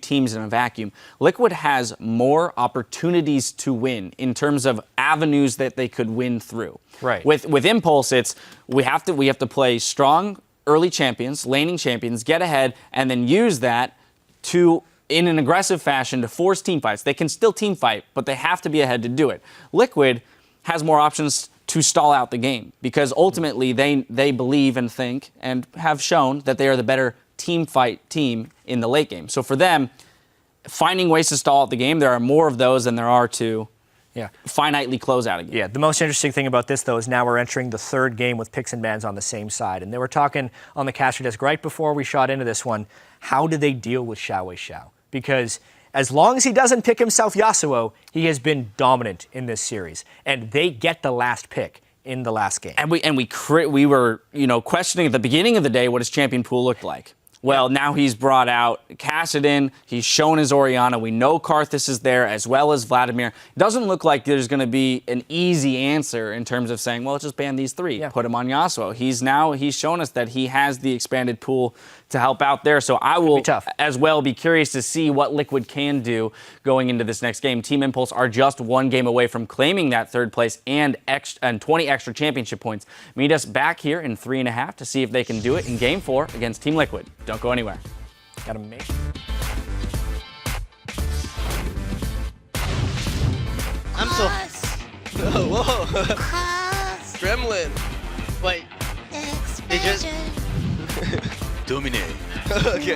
S1: teams in a vacuum, Liquid has more opportunities to win in terms of avenues that they could win through.
S2: Right.
S1: With Impulse, it's we have to play strong early champions, laning champions, get ahead, and then use that to in an aggressive fashion to force team fights. They can still team fight, but they have to be ahead to do it. Liquid has more options to stall out the game because ultimately they believe and think and have shown that they are the better team fight team in the late game. So for them, finding ways to stall out the game, there are more of those than there are to finitely close out a game.
S2: Yeah, the most interesting thing about this, though, is now we're entering the third game with picks and bans on the same side. And they were talking on the caster desk right before we shot into this one, how do they deal with Xiao? Because as long as he doesn't pick himself Yasuo, he has been dominant in this series. And they get the last pick in the last game.
S1: And we were questioning at the beginning of the day what his champion pool looked like. Well, now he's brought out Kassadin. He's shown his Orianna. We know Karthus is there as well as Vladimir. It doesn't look like there's going to be an easy answer in terms of saying, well, let's just ban these 3. Put him on Yasuo. He's shown us that he has the expanded pool to help out there. So I will as well be curious to see what Liquid can do going into this next game. Team Impulse are just 1 game away from claiming that 3rd place and 20 extra championship points. Meet us back here in 3.5 to see if they can do it in Game 4 against Team Liquid. Don't go anywhere.
S2: Gotta make.
S8: I'm so. Whoa. Gremlin. Wait. They just. Dominate. Okay.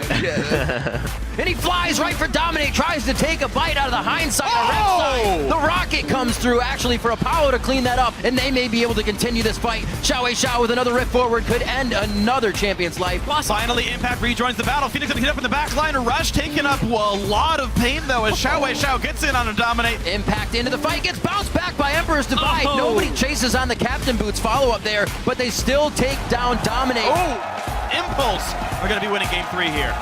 S5: And he flies right for Dominate, tries to take a bite out of the hindsight on the red side. The rocket comes through actually for Apollo to clean that up, and they may be able to continue this fight. Xiao with another rift forward could end another champion's life.
S7: Finally, Impact rejoins the battle. Phoenix gonna get up in the back line. Rush taking up a lot of pain though as Xiao gets in on a Dominate.
S5: Impact into the fight, gets bounced back by Emperor's Divide. Nobody chases on the Captain Boots follow-up there, but they still take down Dominate.
S7: Impulse are going to be winning Game 3 here.